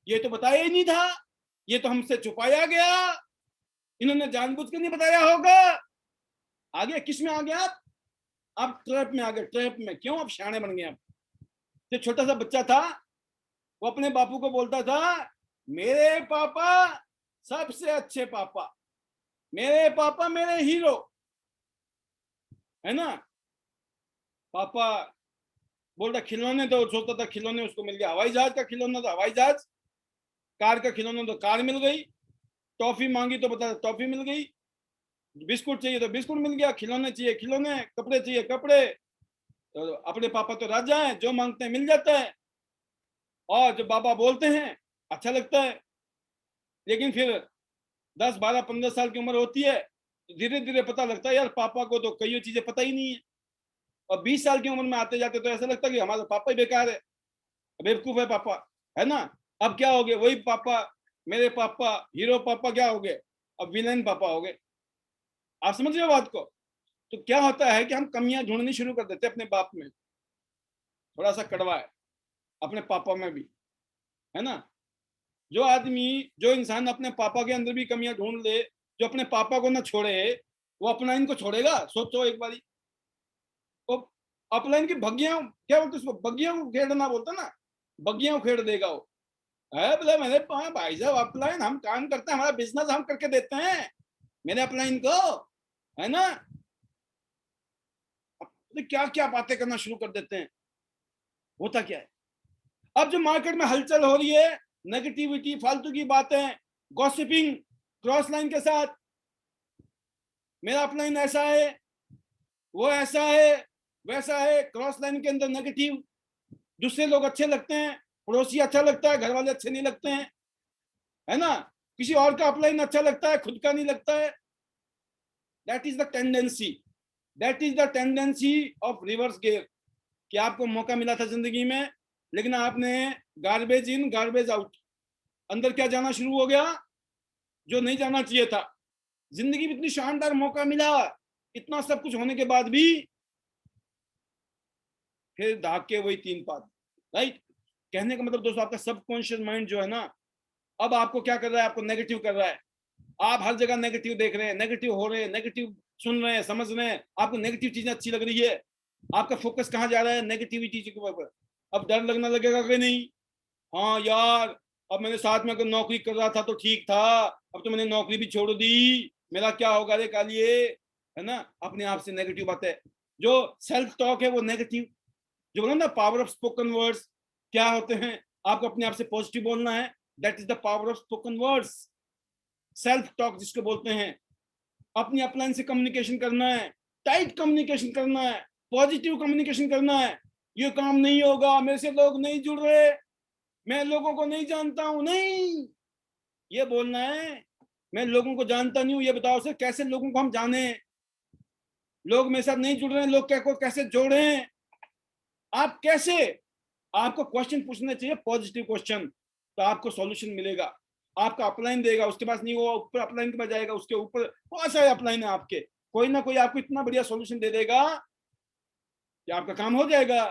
Speaker 1: ये तो बताया ही नहीं था, ये तो हमसे छुपाया गया, इन्होंने जानबूझ के नहीं बताया होगा। आगे किस में आ गए आप ट्रैप में आ गए, ट्रैप में। क्यों? आप शाणे बन गए। आप जो छोटा सा बच्चा था वो अपने बापू को बोलता था, मेरे पापा सबसे अच्छे पापा, मेरे पापा मेरे हीरो, है ना। पापा बोल रहा खिलौने दो, सोचता था खिलौने, उसको मिल गया हवाई जहाज का खिलौना, था हवाई जहाज, कार का खिलौना तो कार मिल गई, टॉफी मांगी तो बता टॉफी मिल गई, बिस्कुट चाहिए तो बिस्कुट मिल गया, खिलौने चाहिए खिलौने, कपड़े चाहिए कपड़े। तो अपने पापा तो राजा हैं, जो मांगते हैं मिल जाता है, और जो बाबा बोलते हैं अच्छा लगता है। लेकिन फिर 10, 12, 15 साल की उम्र होती है तो धीरे धीरे पता लगता है यार पापा को तो कई चीजें पता ही नहीं है। और 20 साल की उम्र में आते जाते तो ऐसा लगता है कि हमारा पापा ही बेकार है, बेवकूफ है पापा, है ना। अब क्या हो गए? वही पापा, मेरे पापा हीरो पापा क्या हो गए? अब विलेन पापा हो गए। आप समझ रहे हो बात को? तो क्या होता है कि हम कमियां ढूंढनी शुरू कर देते हैं अपने बाप में, थोड़ा सा कड़वा है, अपने पापा में भी, है ना। जो आदमी, जो इंसान अपने पापा के अंदर भी कमियां ढूंढ ले, जो अपने पापा को ना छोड़े, वो अपना इनको छोड़ेगा? सोचो एक बारी। वो अपलाइन की भग्गियां, क्या बोलते उसको, बग्गियां उखेड़ना बोलता ना, बग्गियां उखेड़ देगा वो। है बोले मेरे भाई साहब अपलाइन हम काम करते हैं, हमारा बिजनेस हम करके देते हैं मेरे अपलाइन को, है ना। तो क्या क्या बातें करना शुरू कर देते हैं। होता क्या है? अब जो मार्केट में हलचल हो रही है, नेगेटिविटी, फालतू की बातें, गॉसिपिंग क्रॉस लाइन के साथ, मेरा अपलाइन ऐसा है, वो ऐसा है, वैसा है, क्रॉस लाइन के अंदर नेगेटिव, दूसरे लोग अच्छे लगते हैं, पड़ोसी अच्छा लगता है, घर वाले अच्छे नहीं लगते हैं, है ना। किसी और का अपलाइन अच्छा लगता है, खुद का नहीं लगता है। That is the tendency, that is the tendency of reverse gear. कि आपको मौका मिला था जिंदगी में, लेकिन आपने गार्बेज इन गार्बेज आउट, अंदर क्या जाना शुरू हो गया जो नहीं जाना चाहिए था। जिंदगी में इतनी शानदार मौका मिला, इतना सब कुछ होने के बाद भी फिर दाग के वही 3 पात। राइट, कहने का मतलब दोस्तों, आपका सबकॉन्शियस माइंड जो है ना, अब आपको क्या कर रहा है? आपको नेगेटिव कर रहा है। आप हर जगह नेगेटिव देख रहे हैं, नेगेटिव हो रहे हैं, नेगेटिव सुन रहे हैं, समझ रहे हैं, आपको नेगेटिव चीजें अच्छी लग रही है, आपका फोकस कहाँ जा रहा है? नेगेटिविटी के ऊपर। अब डर लगना लगेगा कि नहीं, हाँ यार अब मैंने साथ में अगर नौकरी कर रहा था तो ठीक था, अब तो मैंने नौकरी भी छोड़ दी, मेरा क्या होगा रे कालिए, है ना। अपने आप से नेगेटिव बातें, जो सेल्फ टॉक है वो नेगेटिव। जो बोला ना पावर ऑफ स्पोकन वर्ड्स, क्या होते हैं? आपको अपने आप से पॉजिटिव बोलना है, that is the power of spoken words. Self talk जिसको बोलते हैं, अपनी अपलाइन से कम्युनिकेशन करना है, टाइट कम्युनिकेशन करना है, पॉजिटिव कम्युनिकेशन करना है। ये काम नहीं होगा, मेरे से लोग नहीं जुड़ रहे, मैं लोगों को नहीं जानता हूं, नहीं, ये बोलना है मैं लोगों को जानता नहीं हूं। ये बताओ सर, कैसे लोगों को हम जाने? लोग मेरे साथ नहीं जुड़ रहे हैं, लोग क्या को कैसे जोड़े? आप कैसे? आपको क्वेश्चन पूछना चाहिए, पॉजिटिव क्वेश्चन, तो आपको सॉल्यूशन मिलेगा। आपका अपलाइन देगा, उसके पास नहीं हुआ ऊपर अपलाइन के पास जाएगा, उसके ऊपर बहुत सारे अपलाइन है आपके, कोई ना कोई आपको इतना बढ़िया सॉल्यूशन दे देगा कि आपका काम हो जाएगा,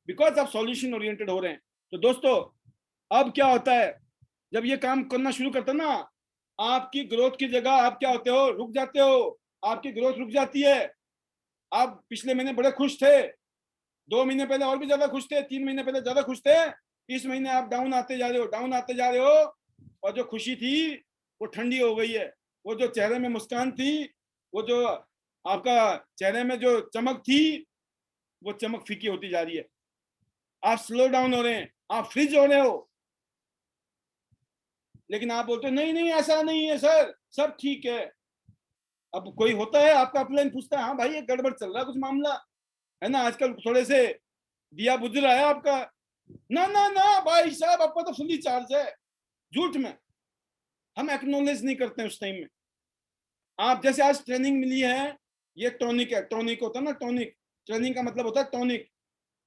Speaker 1: बिकॉज आप सॉल्यूशन ओरिएंटेड हो रहे हैं। तो दोस्तों, अब क्या होता है, जब ये काम करना शुरू करते हो ना, आपकी ग्रोथ की जगह आप क्या होते हो, रुक जाते हो। आपकी ग्रोथ रुक जाती है। आप पिछले महीने बड़े खुश थे, 2 महीने पहले और भी ज्यादा खुश थे, 3 महीने पहले ज्यादा खुश थे, इस महीने आप डाउन आते जा रहे हो, डाउन आते जा रहे हो, और जो खुशी थी वो ठंडी हो गई है। वो जो चेहरे में मुस्कान थी, वो जो आपका चेहरे में जो चमक थी, वो चमक फीकी होती जा रही है। आप स्लो डाउन हो रहे हैं, आप फ्रीज हो रहे हो। लेकिन आप बोलते हो नहीं नहीं ऐसा नहीं है सर, सब ठीक है। अब कोई होता है आपका अपलाइन, पूछता है हाँ भाई ये गड़बड़ चल रहा है कुछ मामला, है ना, आजकल थोड़े से दिया बुझ रहा है आपका। ना ना ना भाई साहब, आपका तो फुली चार्ज है। झूठ में हम एक्नोलेज नहीं करते हैं उस टाइम में। आप जैसे आज ट्रेनिंग मिली है, ये टॉनिक है, टॉनिक होता है ना, टॉनिक, ट्रेनिंग का मतलब होता है टॉनिक।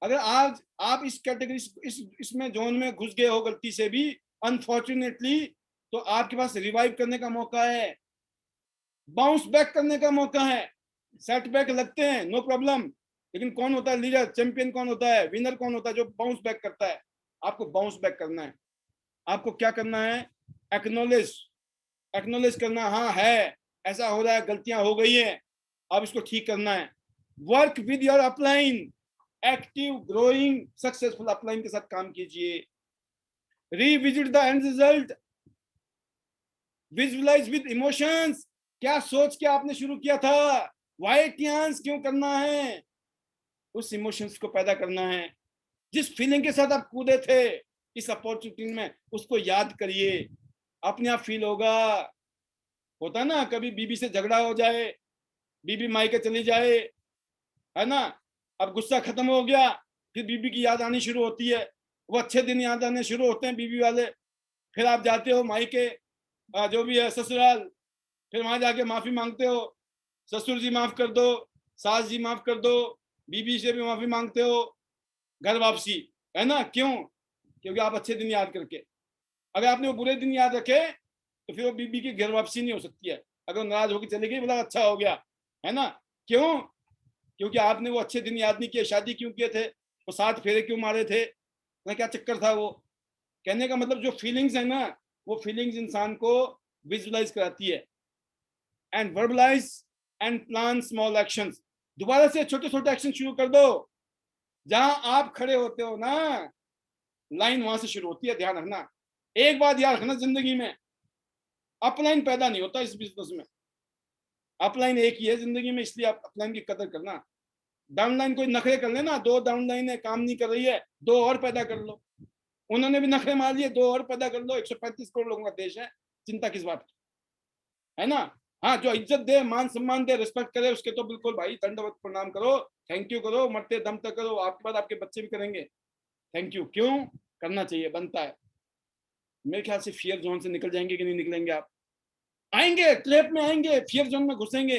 Speaker 1: अगर आज आप इस कैटेगरी इसमें जोन में घुस गए हो गलती से भी, अनफॉर्चुनेटली, तो आपके पास रिवाइव करने का मौका है, बाउंस बैक करने का मौका है। सेटबैक लगते हैं, नो प्रॉब्लम, लेकिन कौन होता है लीडर, चैंपियन कौन होता है, विनर कौन होता है, जो बाउंस बैक करता है। आपको बाउंस बैक करना है। आपको क्या करना है, एक्नोलेज, एक्नोलेज करना, हाँ है, ऐसा हो रहा है, गलतियां हो गई हैं, अब इसको ठीक करना है। Work with your upline, active growing successful upline के साथ काम कीजिए। Revisit the end result, visualise with emotions, क्या सोच के आपने शुरू किया था, वाई टियांस क्यों करना है, उस इमोशंस को पैदा करना है। जिस फीलिंग के साथ आप कूदे थे इस अपॉर्चुनिटी में, उसको याद करिए, अपने आप फील होगा। होता ना, कभी बीबी से झगड़ा हो जाए, बीबी मायके चली जाए, है ना, अब गुस्सा खत्म हो गया, फिर बीबी की याद आनी शुरू होती है, वो अच्छे दिन याद आने शुरू होते हैं बीबी वाले। फिर आप जाते हो मायके, जो भी है ससुराल, फिर वहां जाके माफी मांगते हो, ससुर जी माफ कर दो, सास जी माफ कर दो, बीबी से भी माफी मांगते हो, घर वापसी, है ना, क्यों? क्योंकि आप अच्छे दिन याद करके, अगर आपने वो बुरे दिन याद रखे तो फिर वो बीबी की घर वापसी नहीं हो सकती है। अगर नाराज होकर चली गई, बोला अच्छा हो गया, है ना, क्यों? क्योंकि आपने वो अच्छे दिन याद नहीं किए, शादी क्यों किए थे, वो 7 फेरे क्यों मारे थे, ना क्या चक्कर था वो। कहने का मतलब जो फीलिंग्स है ना, वो फीलिंग्स इंसान को विजुअलाइज कराती है। And verbalise and plan small actions, दोबारा से छोटे छोटे एक्शन शुरू कर दो। जहां आप खड़े होते हो ना, लाइन वहां से शुरू होती है, ध्यान रखना। एक बात याद रखना, जिंदगी में अपलाइन पैदा नहीं होता इस बिजनेस में, अपलाइन एक ही है जिंदगी में, इसलिए आप अपलाइन की कदर करना। डाउनलाइन कोई नखरे कर लेना, 2 डाउनलाइन है काम नहीं कर रही है, 2 और पैदा कर लो। उन्होंने भी नखरे मार लिए, 2 और पैदा कर लो, 135 करोड़ लोगों का देश है, चिंता किस बात की, है ना। हाँ, जो इज्जत दे, मान सम्मान दे, रिस्पेक्ट करे, उसके तो बिल्कुल भाई दंडवत प्रणाम करो, थैंक यू करो, मरते दम तक करो, आपके बाद आपके बच्चे भी करेंगे थैंक यू। क्यों करना चाहिए, बनता है। मेरे ख्याल से फियर जोन से निकल जाएंगे कि नहीं निकलेंगे आप? आएंगे, ट्रैप में आएंगे, फियर जोन में घुसेंगे,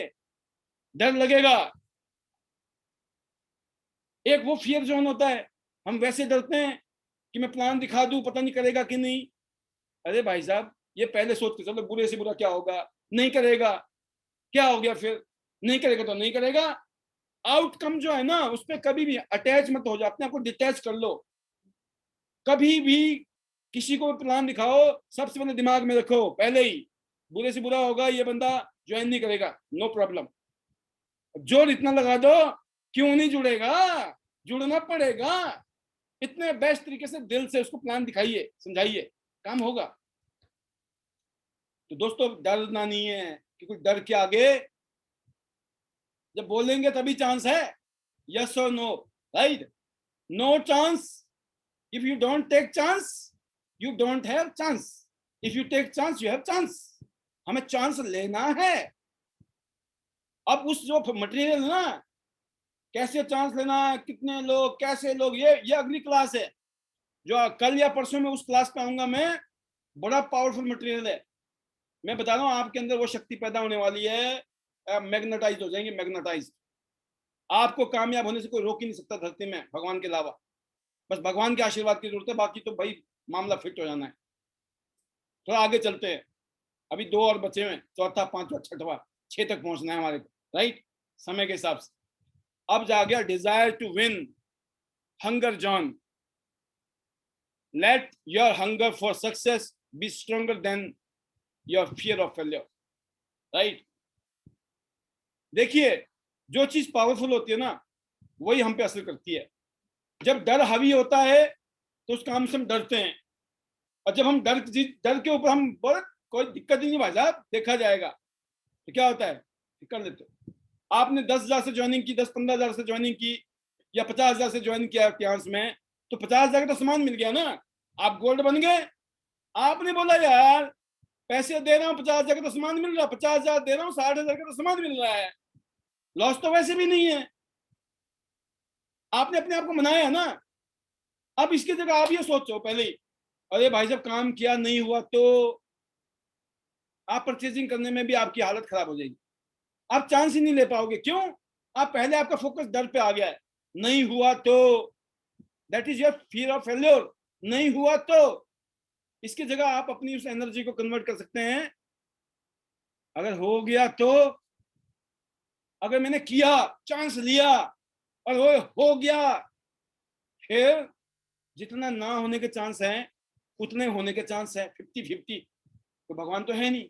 Speaker 1: डर लगेगा। एक वो फियर जोन होता है, हम वैसे डरते हैं कि मैं प्लान दिखा दूं, पता नहीं करेगा कि नहीं। अरे भाई साहब, ये पहले सोच के चलो, बुरे से बुरा क्या होगा, नहीं करेगा, क्या हो गया फिर, नहीं करेगा तो नहीं करेगा। आउटकम जो है ना, उस पर कभी भी अटैच मत हो जाओ, अपने आप को डिटैच कर लो। कभी भी किसी को प्लान दिखाओ, सबसे पहले दिमाग में रखो पहले ही, बुरे से बुरा होगा, ये बंदा ज्वाइन नहीं करेगा, नो प्रॉब्लम, जोर इतना लगा दो, क्यों नहीं जुड़ेगा, जुड़ना पड़ेगा। इतने बेस्ट तरीके से दिल से उसको प्लान दिखाइए, समझाइए, काम होगा। तो दोस्तों, डरना नहीं है, क्योंकि डर के आगे जब बोलेंगे तभी चांस है, यस और no, right, no chance. If you don't take chance, you don't have chance, if you take chance, you have chance. हमें चांस लेना है। अब उस जो मटेरियल है ना, कैसे चांस लेना है, कितने लोग, कैसे लोग, ये अगली क्लास है। जो कल या परसों में उस क्लास पे आऊंगा मैं, बड़ा पावरफुल मटेरियल है। मैं बता रहा हूँ आपके अंदर वो शक्ति पैदा होने वाली है, मैग्नेटाइज हो जाएंगे, मैग्नेटाइज। आपको कामयाब होने से कोई रोक ही नहीं सकता धरती में, भगवान के अलावा। बस भगवान के आशीर्वाद की जरूरत है, बाकी तो भाई मामला फिट हो जाना है। थोड़ा आगे चलते हैं, अभी 2 और बचे हुए, चौथा, पांचवा, छठवा, 6 तक पहुंचना है हमारे को, राइट, समय के हिसाब से। अब जा गया डिजायर टू विन, हंगर जॉन। Let your hunger for success be stronger than your fear of failure, right. देखिए, जो चीज पावरफुल होती है ना, वही हम पे असर करती है। जब डर हावी होता है तो उस काम से हम डरते हैं, और जब हम डर के ऊपर हम बोले कोई दिक्कत ही नहीं भाई साहब, देखा जाएगा, तो क्या होता है, कर लेते हो। आपने 10,000 से ज्वाइनिंग की, 10-15,000 से ज्वाइनिंग की, या 50,000 से ज्वाइन किया इतिहास में, तो 50,000 का तो सामान मिल गया ना, आप गोल्ड बन गए। आपने बोला यार पैसे दे रहा हूँ 50,000 का तो सामान मिल रहा है, 50,000 दे रहा हूँ 60,000 का तो सामान मिल रहा है, लॉस तो वैसे भी नहीं है। आपने अपने आप को मनाया ना। अब इसकी जगह आप ये सोचो पहले ही, अरे भाई जब काम किया नहीं हुआ तो आप परचेजिंग करने में भी आपकी हालत खराब हो जाएगी, आप चांस ही नहीं ले पाओगे। क्यों? आप पहले, आपका फोकस डर पे आ गया है। नहीं हुआ तो, that is your fear of failure. नहीं हुआ तो, इसकी जगह आप अपनी उस एनर्जी को कन्वर्ट कर सकते हैं, अगर हो गया तो, अगर मैंने किया, चांस लिया और वो हो गया, फिर जितना ना होने के चांस हैं उतने होने के चांस है, 50-50। तो भगवान तो है नहीं,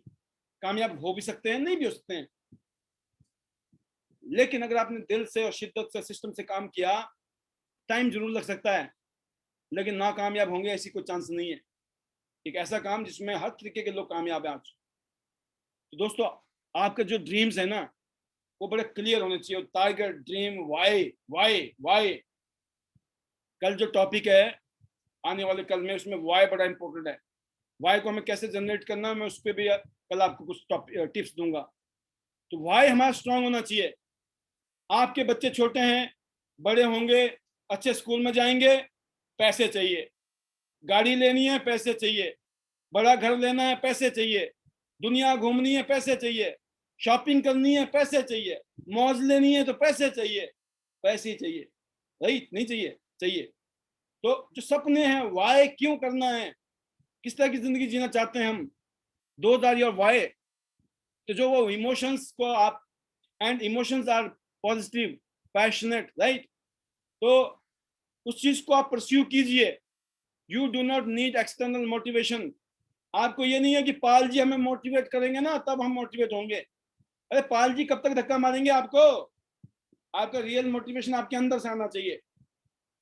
Speaker 1: कामयाब हो भी सकते हैं, नहीं भी हो सकते हैं। लेकिन अगर आपने दिल से और शिद्दत से सिस्टम से काम किया, टाइम जरूर लग सकता है, लेकिन ना कामयाब होंगे ऐसी कोई चांस नहीं है। एक ऐसा काम जिसमें हर तरीके के लोग कामयाब हैं आज। तो दोस्तों, आपके जो ड्रीम्स है ना, वो बड़े क्लियर होने चाहिए। Tiger dream, why why why. कल जो टॉपिक है आने वाले कल में, उसमें वाई बड़ा इंपॉर्टेंट है। वाई को हमें कैसे जनरेट करना है, मैं उस पर भी कल आपको कुछ टिप्स दूंगा। तो वाई हमारा स्ट्रांग होना चाहिए। आपके बच्चे छोटे हैं, बड़े होंगे, अच्छे स्कूल में जाएंगे, पैसे चाहिए। गाड़ी लेनी है, पैसे चाहिए। बड़ा घर लेना है, पैसे चाहिए। दुनिया घूमनी है, पैसे चाहिए। शॉपिंग करनी है, पैसे चाहिए। मौज लेनी है तो पैसे चाहिए, पैसे ही चाहिए, राइट? नहीं चाहिए? चाहिए। तो जो सपने हैं, वाई क्यों करना है, किस तरह की जिंदगी जीना चाहते हैं हम, दो आर योर वाई। तो जो वो इमोशंस को आप, and emotions are positive, passionate, right? तो उस चीज को आप परस्यू कीजिए। You do not need external motivation. आपको ये नहीं है कि पाल जी हमें मोटिवेट करेंगे ना तब हम मोटिवेट होंगे। अरे पाल जी कब तक धक्का मारेंगे आपको? आपका रियल मोटिवेशन आपके अंदर से आना चाहिए।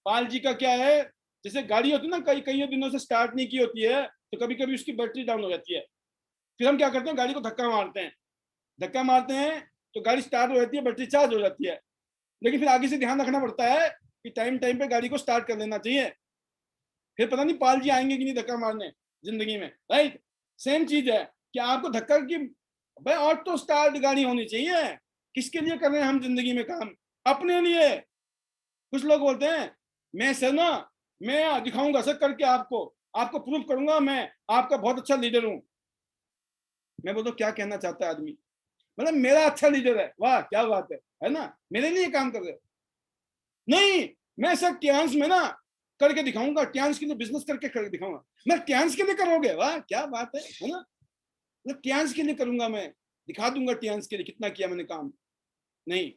Speaker 1: पाल जी का क्या है, जैसे गाड़ी होती है ना, कई दिनों से स्टार्ट नहीं की होती है, तो कभी कभी उसकी बैटरी डाउन हो जाती है। फिर हम क्या करते हैं, गाड़ी को धक्का मारते हैं। धक्का मारते हैं तो गाड़ी स्टार्ट हो जाती है, बैटरी चार्ज हो जाती है। लेकिन फिर आगे से ध्यान रखना पड़ता है कि टाइम टाइम पे गाड़ी को स्टार्ट कर लेना चाहिए। फिर पता नहीं पाल जी आएंगे कि नहीं धक्का मारने जिंदगी में, राइट? सेम चीज है कि आपको धक्का की, भाई ऑटो स्टार्ट गाड़ी होनी चाहिए। किसके लिए कर रहे हैं हम जिंदगी में काम? अपने लिए। कुछ लोग बोलते हैं मैं सर ना, मैं दिखाऊंगा सर करके आपको, आपको प्रूव करूंगा मैं आपका बहुत अच्छा लीडर हूं। मैं बोलता क्या कहना चाहता है आदमी, मतलब मेरा अच्छा लीडर है, वाह क्या बात है ना, मेरे लिए काम कर रहे हो? नहीं, मैं सर ट्यांस में ना करके दिखाऊंगा, ट्यांस के लिए बिजनेस करके दिखाऊंगा। मैं ट्यांस के लिए करोगे, वाह क्या बात है ना, मतलब ट्यांस के लिए करूंगा, मैं दिखा दूंगा ट्यांस के लिए कितना किया मैंने काम। नहीं,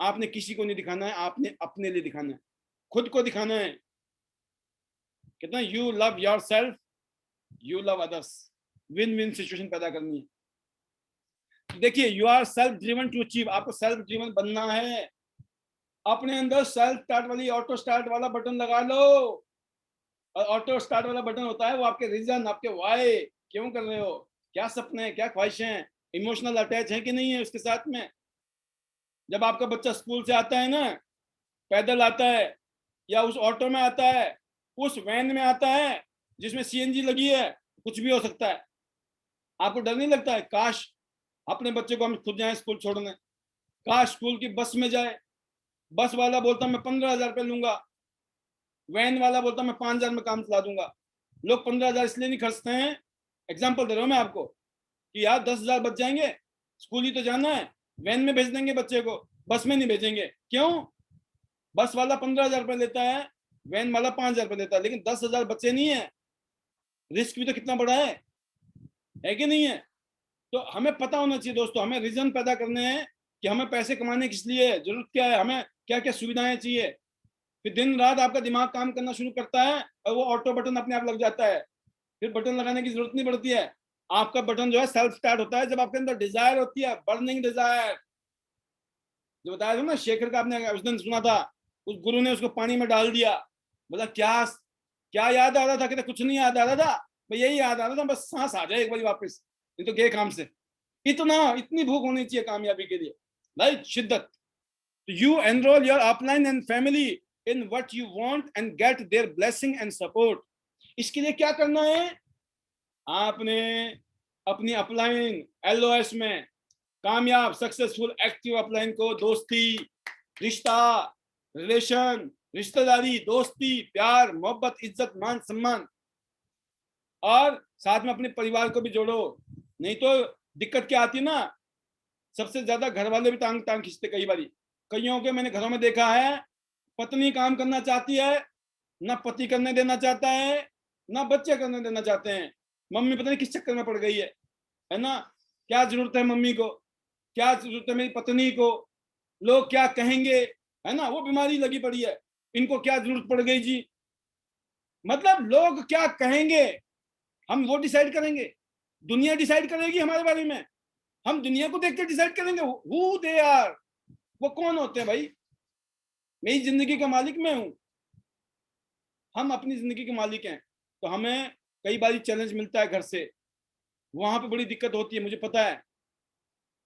Speaker 1: आपने किसी को नहीं दिखाना है, आपने अपने लिए दिखाना है, खुद को दिखाना है। कितना you love yourself, you love others, win win situation पैदा करनी है। देखिए, you are self driven to achieve, आपको सेल्फ ड्रिवन बनना है। अपने अंदर सेल्फ स्टार्ट वाली, ऑटो स्टार्ट वाला बटन लगा लो। और ऑटो स्टार्ट वाला बटन होता है वो आपके रीजन, आपके वाई, क्यों कर रहे हो, क्या सपने हैं, क्या ख्वाहिशें हैं, इमोशनल अटैच है कि नहीं है उसके साथ में। जब आपका बच्चा स्कूल से आता है ना, पैदल आता है या उस ऑटो में आता है, उस वैन में आता है जिसमें सीएनजी लगी है, कुछ भी हो सकता है, आपको डर नहीं लगता है? काश अपने बच्चे को हम खुद जाए स्कूल छोड़ने, काश स्कूल की बस में जाए, बस वाला बोलता मैं 15,000 रुपये लूंगा, वैन वाला बोलता मैं 5,000 में काम चला दूंगा। लोग 15,000 इसलिए नहीं खर्चते हैं, एग्जाम्पल दे रहा हूं मैं आपको, कि यार 10,000 बच जाएंगे, स्कूल ही तो जाना है, वैन में भेज देंगे बच्चे को, बस में नहीं भेजेंगे। क्यों? बस वाला 15,000 रुपये लेता है, वैन वाला 5,000 रुपये लेता है, लेकिन 10,000 बच्चे नहीं है। रिस्क भी तो कितना बड़ा है कि नहीं है? तो हमें पता होना चाहिए दोस्तों, हमें रीजन पैदा करने हैं कि हमें पैसे कमाने किस लिए है, जरूरत क्या है, हमें क्या क्या सुविधाएं चाहिए। फिर दिन रात आपका दिमाग काम करना शुरू करता है और वो ऑटो बटन अपने आप लग जाता है, फिर बटन लगाने की जरूरत नहीं पड़ती है। आपका बटन जो है सेल्फ स्टार्ट होता है जब आपके अंदर डिजायर होती है, बर्निंग डिजायर। जो बताया था ना शेखर का, आपने उस दिन सुना था, उस गुरु ने उसको पानी में डाल दिया, बोला क्या क्या याद आ रहा था? कहते कुछ नहीं याद आ रहा था भाई, यही याद आ रहा था, बस सांस आ जाए एक बार वापस, नहीं तो गए काम से। इतनी भूख होनी चाहिए कामयाबी के लिए, राइट? शिद्दत। You enrol your upline and family in what you want and get their blessing and support. इसके लिए क्या करना है? आपने अपनी अपलाइन LOS में कामयाब सक्सेसफुल एक्टिव अपलाइन को दोस्ती, रिश्ता, रिलेशन, रिश्तेदारी, दोस्ती, प्यार, मोहब्बत, इज्जत, मान सम्मान, और साथ में अपने परिवार को भी जोड़ो। नहीं तो दिक्कत क्या आती है ना, सबसे ज्यादा घर वाले भी टांग टांग खींचते कई बारी। कईयों के मैंने घरों में देखा है, पत्नी काम करना चाहती है, ना पति करने देना चाहता है, ना बच्चे करने देना चाहते हैं। मम्मी पता नहीं किस चक्कर में पड़ गई है ना? क्या जरूरत है मम्मी को, क्या जरूरत है मेरी पत्नी को, लोग क्या कहेंगे, है ना? वो बीमारी लगी पड़ी है, इनको क्या जरूरत पड़ गई जी। मतलब लोग क्या कहेंगे, हम वो डिसाइड करेंगे? दुनिया डिसाइड करेगी हमारे बारे में? हम दुनिया को देख कर डिसाइड करेंगे हु दे आर, वो कौन होते हैं भाई? मेरी जिंदगी का मालिक मैं हूं, हम अपनी जिंदगी के मालिक हैं। तो हमें कई बार चैलेंज मिलता है घर से, वहां पे बड़ी दिक्कत होती है, मुझे पता है।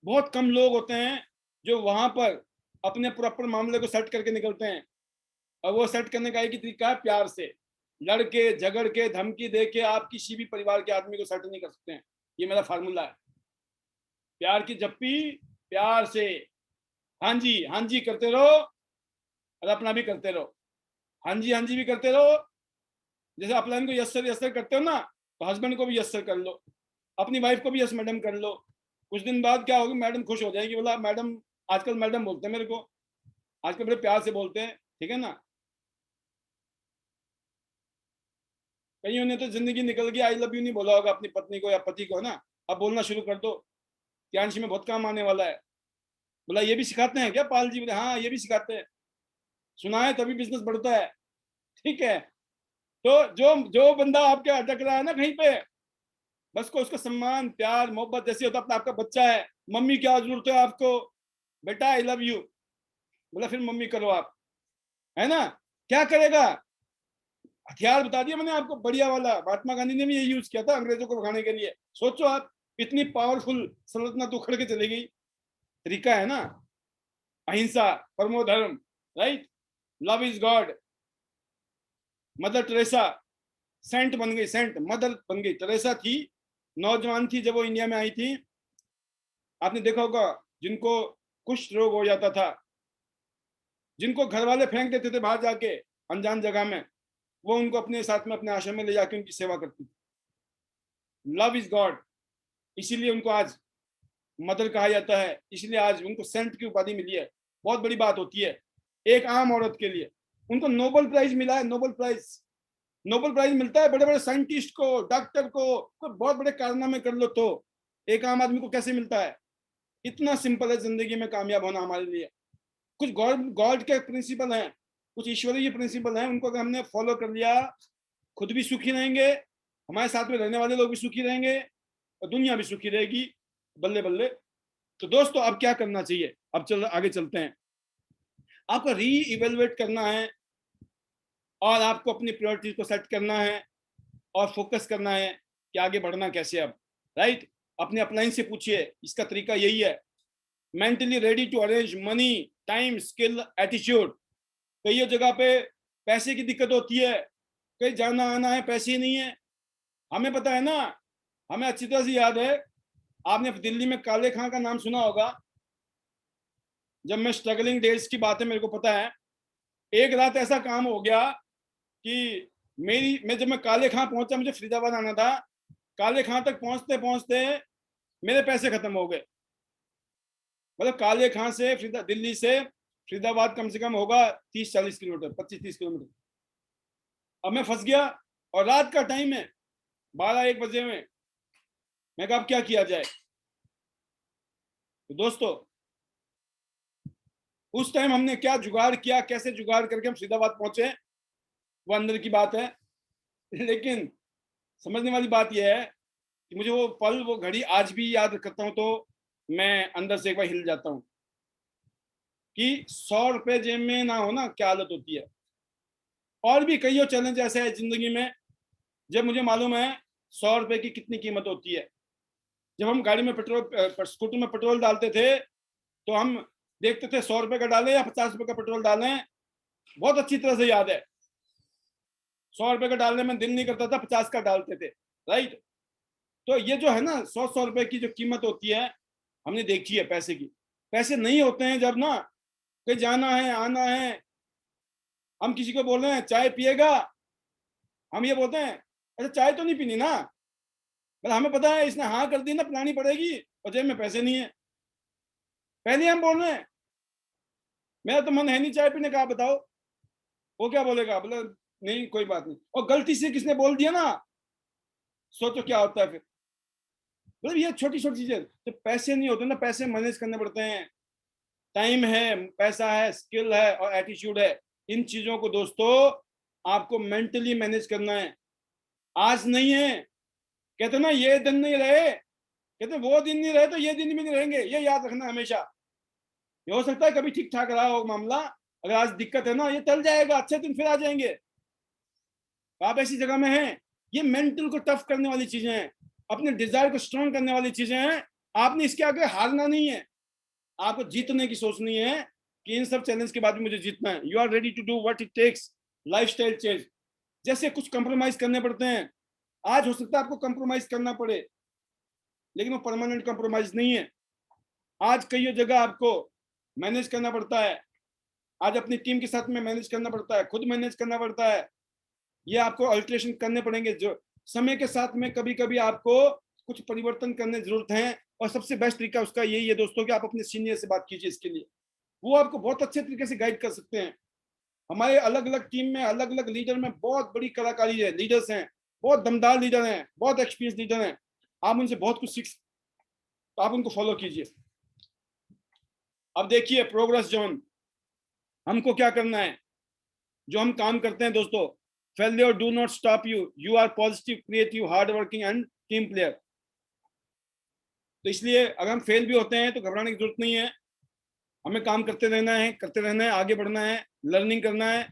Speaker 1: बहुत कम लोग होते हैं जो वहां पर अपने प्रॉपर मामले को सेट करके निकलते हैं, और वो सेट करने का एक ही तरीका है, प्यार से। लड़के झगड़ के धमकी दे के आप किसी भी परिवार के आदमी को सेट नहीं कर सकते हैं। ये मेरा फार्मूला है। प्यार की जप्पी, प्यार से हाँ जी करते रहो, और अपना भी करते रहो। हाँ जी भी करते रहो। जैसे अपलाइन को यस सर करते हो ना, तो हस्बैंड को भी यस सर कर लो, अपनी वाइफ को भी यस मैडम कर लो। कुछ दिन बाद क्या होगी, मैडम खुश हो जाएगी, बोला मैडम, आजकल मैडम बोलते हैं मेरे को, आजकल बड़े प्यार से बोलते हैं, ठीक है ना? कईयों ने तो जिंदगी निकल गई, आई लव यू नहीं बोला होगा अपनी पत्नी को या पति को, ना? अब बोलना शुरू कर दो, ज्ञानशी में बहुत काम आने वाला है। बोला ये भी सिखाते हैं क्या पाल जी? बोले हाँ ये भी सिखाते हैं। सुना है तभी बिजनेस बढ़ता है, ठीक है? तो जो जो बंदा आपके अटक रहा है ना कहीं पे, बस को उसको सम्मान, प्यार, मोहब्बत जैसे होता है, आपका बच्चा है, मम्मी क्या जरूरत है आपको, बेटा आई लव यू, बोला फिर मम्मी करो आप, है ना? क्या करेगा? हथियार बता दिया मैंने आपको बढ़िया वाला, महात्मा गांधी ने भी ये यूज किया था अंग्रेजों को भगाने के लिए। सोचो आप, इतनी पावरफुल सल्तनत उखड़ के चली गई। तरीका है ना, अहिंसा, परमो धर्म, right? Love is God. Mother Teresa saint बन गई, सेंट मदर बन गई। टेरेसा थी, नौजवान थी जब वो इंडिया में आई थी, आपने देखा होगा, जिनको कुष्ठ रोग हो जाता था, जिनको घर वाले फेंक देते थे बाहर जाके अनजान जगह में, वो उनको अपने साथ में अपने आश्रम में ले जाके उनकी सेवा करती थी। लव इज गॉड, इसीलिए उनको आज मदर कहा जाता है, इसलिए आज उनको सेंट की उपाधि मिली है। बहुत बड़ी बात होती है एक आम औरत के लिए। उनको नोबेल प्राइज मिला है, नोबेल प्राइज। नोबेल प्राइज मिलता है बड़े बड़े साइंटिस्ट को, डॉक्टर को, कोई बहुत बड़े कारनामे कर लो, तो एक आम आदमी को कैसे मिलता है? इतना सिंपल है जिंदगी में कामयाब होना हमारे लिए। कुछ गॉड गॉड के प्रिंसिपल हैं, कुछ ईश्वरीय प्रिंसिपल हैं, उनको अगर हमने फॉलो कर लिया, खुद भी सुखी रहेंगे, हमारे साथ में रहने वाले लोग भी सुखी रहेंगे, और दुनिया भी सुखी रहेगी। बल्ले बल्ले। तो दोस्तों अब क्या करना चाहिए? अब आगे चलते हैं। आपको री इवेलुएट करना है, और आपको अपनी प्रायोरिटीज को सेट करना है, और फोकस करना है कि आगे बढ़ना कैसे अब, राइट? अपने अपलाइन से पूछिए, इसका तरीका यही है। Mentally ready to arrange money, time, skill, attitude. कई जगह पे पैसे की दिक्कत होती है, कहीं जाना आना है, पैसे ही नहीं है। हमें पता है ना, हमें अच्छी तरह से याद है, आपने दिल्ली में काले खां का नाम सुना होगा। जब मैं स्ट्रगलिंग डेज की बात है मेरे को पता है, एक रात ऐसा काम हो गया कि मैं जब काले खां पहुंचा, मुझे फरीदाबाद आना था, काले खां तक पहुंचते पहुंचते मेरे पैसे खत्म हो गए। मतलब काले खां से दिल्ली से फरीदाबाद कम से कम होगा 30-40 किलोमीटर, 25-30 किलोमीटर। अब मैं फंस गया और रात का टाइम है, 12-1 बजे में। मैं कहा अब क्या किया जाए। तो दोस्तों उस टाइम हमने क्या जुगाड़ किया, कैसे जुगाड़ करके हम फरीदाबाद पहुंचे, वो अंदर की बात है। लेकिन समझने वाली बात यह है कि मुझे वो पल, वो घड़ी आज भी याद करता हूं तो मैं अंदर से एक बार हिल जाता हूं कि 100 रुपए जेब में ना हो ना, क्या हालत होती है। और भी कई चैलेंज ऐसे है जिंदगी में, जब मुझे मालूम है 100 रुपए की कितनी कीमत होती है। जब हम गाड़ी में पेट्रोल, स्कूटर में पेट्रोल डालते थे तो हम देखते थे 100 रुपए का डालें या 50 रुपए का पेट्रोल डालें। बहुत अच्छी तरह से याद है, 100 रुपए का डालने में दिल नहीं करता था, 50 का डालते थे, राइट। तो ये जो है ना 100 रुपए की जो कीमत होती है, हमने देखी है पैसे की। पैसे नहीं होते हैं जब ना कहीं जाना है, आना है, हम किसी को बोल रहे हैं चाय पिएगा, हम ये बोलते हैं अच्छा चाय तो नहीं पीनी ना, मतलब हमें पता है इसने हाँ कर दी ना, पिलानी पड़ेगी, और जेब में पैसे नहीं है। पहले हम बोल रहे हैं मेरा तो मन है नहीं चाय पीने का, आप बताओ। वो क्या बोलेगा, बोले नहीं कोई बात नहीं, और गलती से किसने बोल दिया ना, सोचो क्या होता है फिर। मतलब ये छोटी छोटी चीजें, तो पैसे नहीं होते ना, पैसे मैनेज करने पड़ते हैं। टाइम है, पैसा है, स्किल है और एटीट्यूड है। इन चीजों को दोस्तों आपको मेंटली मैनेज करना है। आज नहीं है, कहते ना ये दिन नहीं रहे, कहते वो दिन नहीं रहे तो ये दिन भी नहीं रहेंगे, ये याद रखना हमेशा। ये हो सकता है कभी ठीक ठाक रहा हो मामला, अगर आज दिक्कत है ना, ये टल जाएगा, अच्छे दिन फिर आ जाएंगे। आप ऐसी जगह में हैं, ये मेंटल को टफ करने वाली चीजें हैं, अपने डिजायर को स्ट्रॉन्ग करने वाली चीजें हैं। आपने इसके आगे हारना नहीं है, आपको जीतने की सोचनी है कि इन सब चैलेंज के बाद भी मुझे जीतना है। You are ready to do what it takes, lifestyle change. जैसे कुछ कंप्रोमाइज करने पड़ते हैं, आज हो सकता है आपको कंप्रोमाइज करना पड़े, लेकिन वो परमानेंट कंप्रोमाइज नहीं है। आज कई जगह आपको मैनेज करना पड़ता है, आज अपनी टीम के साथ में मैनेज करना पड़ता है, खुद मैनेज करना पड़ता है, ये आपको अल्टरेशन करने पड़ेंगे। जो समय के साथ में कभी कभी आपको कुछ परिवर्तन करने की जरूरत है, और सबसे बेस्ट तरीका उसका यही है दोस्तों कि आप अपने सीनियर से बात कीजिए इसके लिए। वो आपको बहुत अच्छे तरीके से गाइड कर सकते हैं। हमारे अलग अलग टीम में, अलग अलग लीडर में बहुत बड़ी कलाकारी है, लीडर्स हैं, बहुत दमदार लीडर हैं, बहुत एक्सपीरियंस लीडर हैं, आप उनसे बहुत कुछ सीख, तो आप उनको फॉलो कीजिए। अब देखिए प्रोग्रेस जोन, हमको क्या करना है, जो हम काम करते हैं दोस्तों, failure do not stop you, you are positive, creative, hard working and team player. तो इसलिए अगर हम फेल भी होते हैं तो घबराने की जरूरत नहीं है, हमें काम करते रहना है, करते रहना है, आगे बढ़ना है, लर्निंग करना है,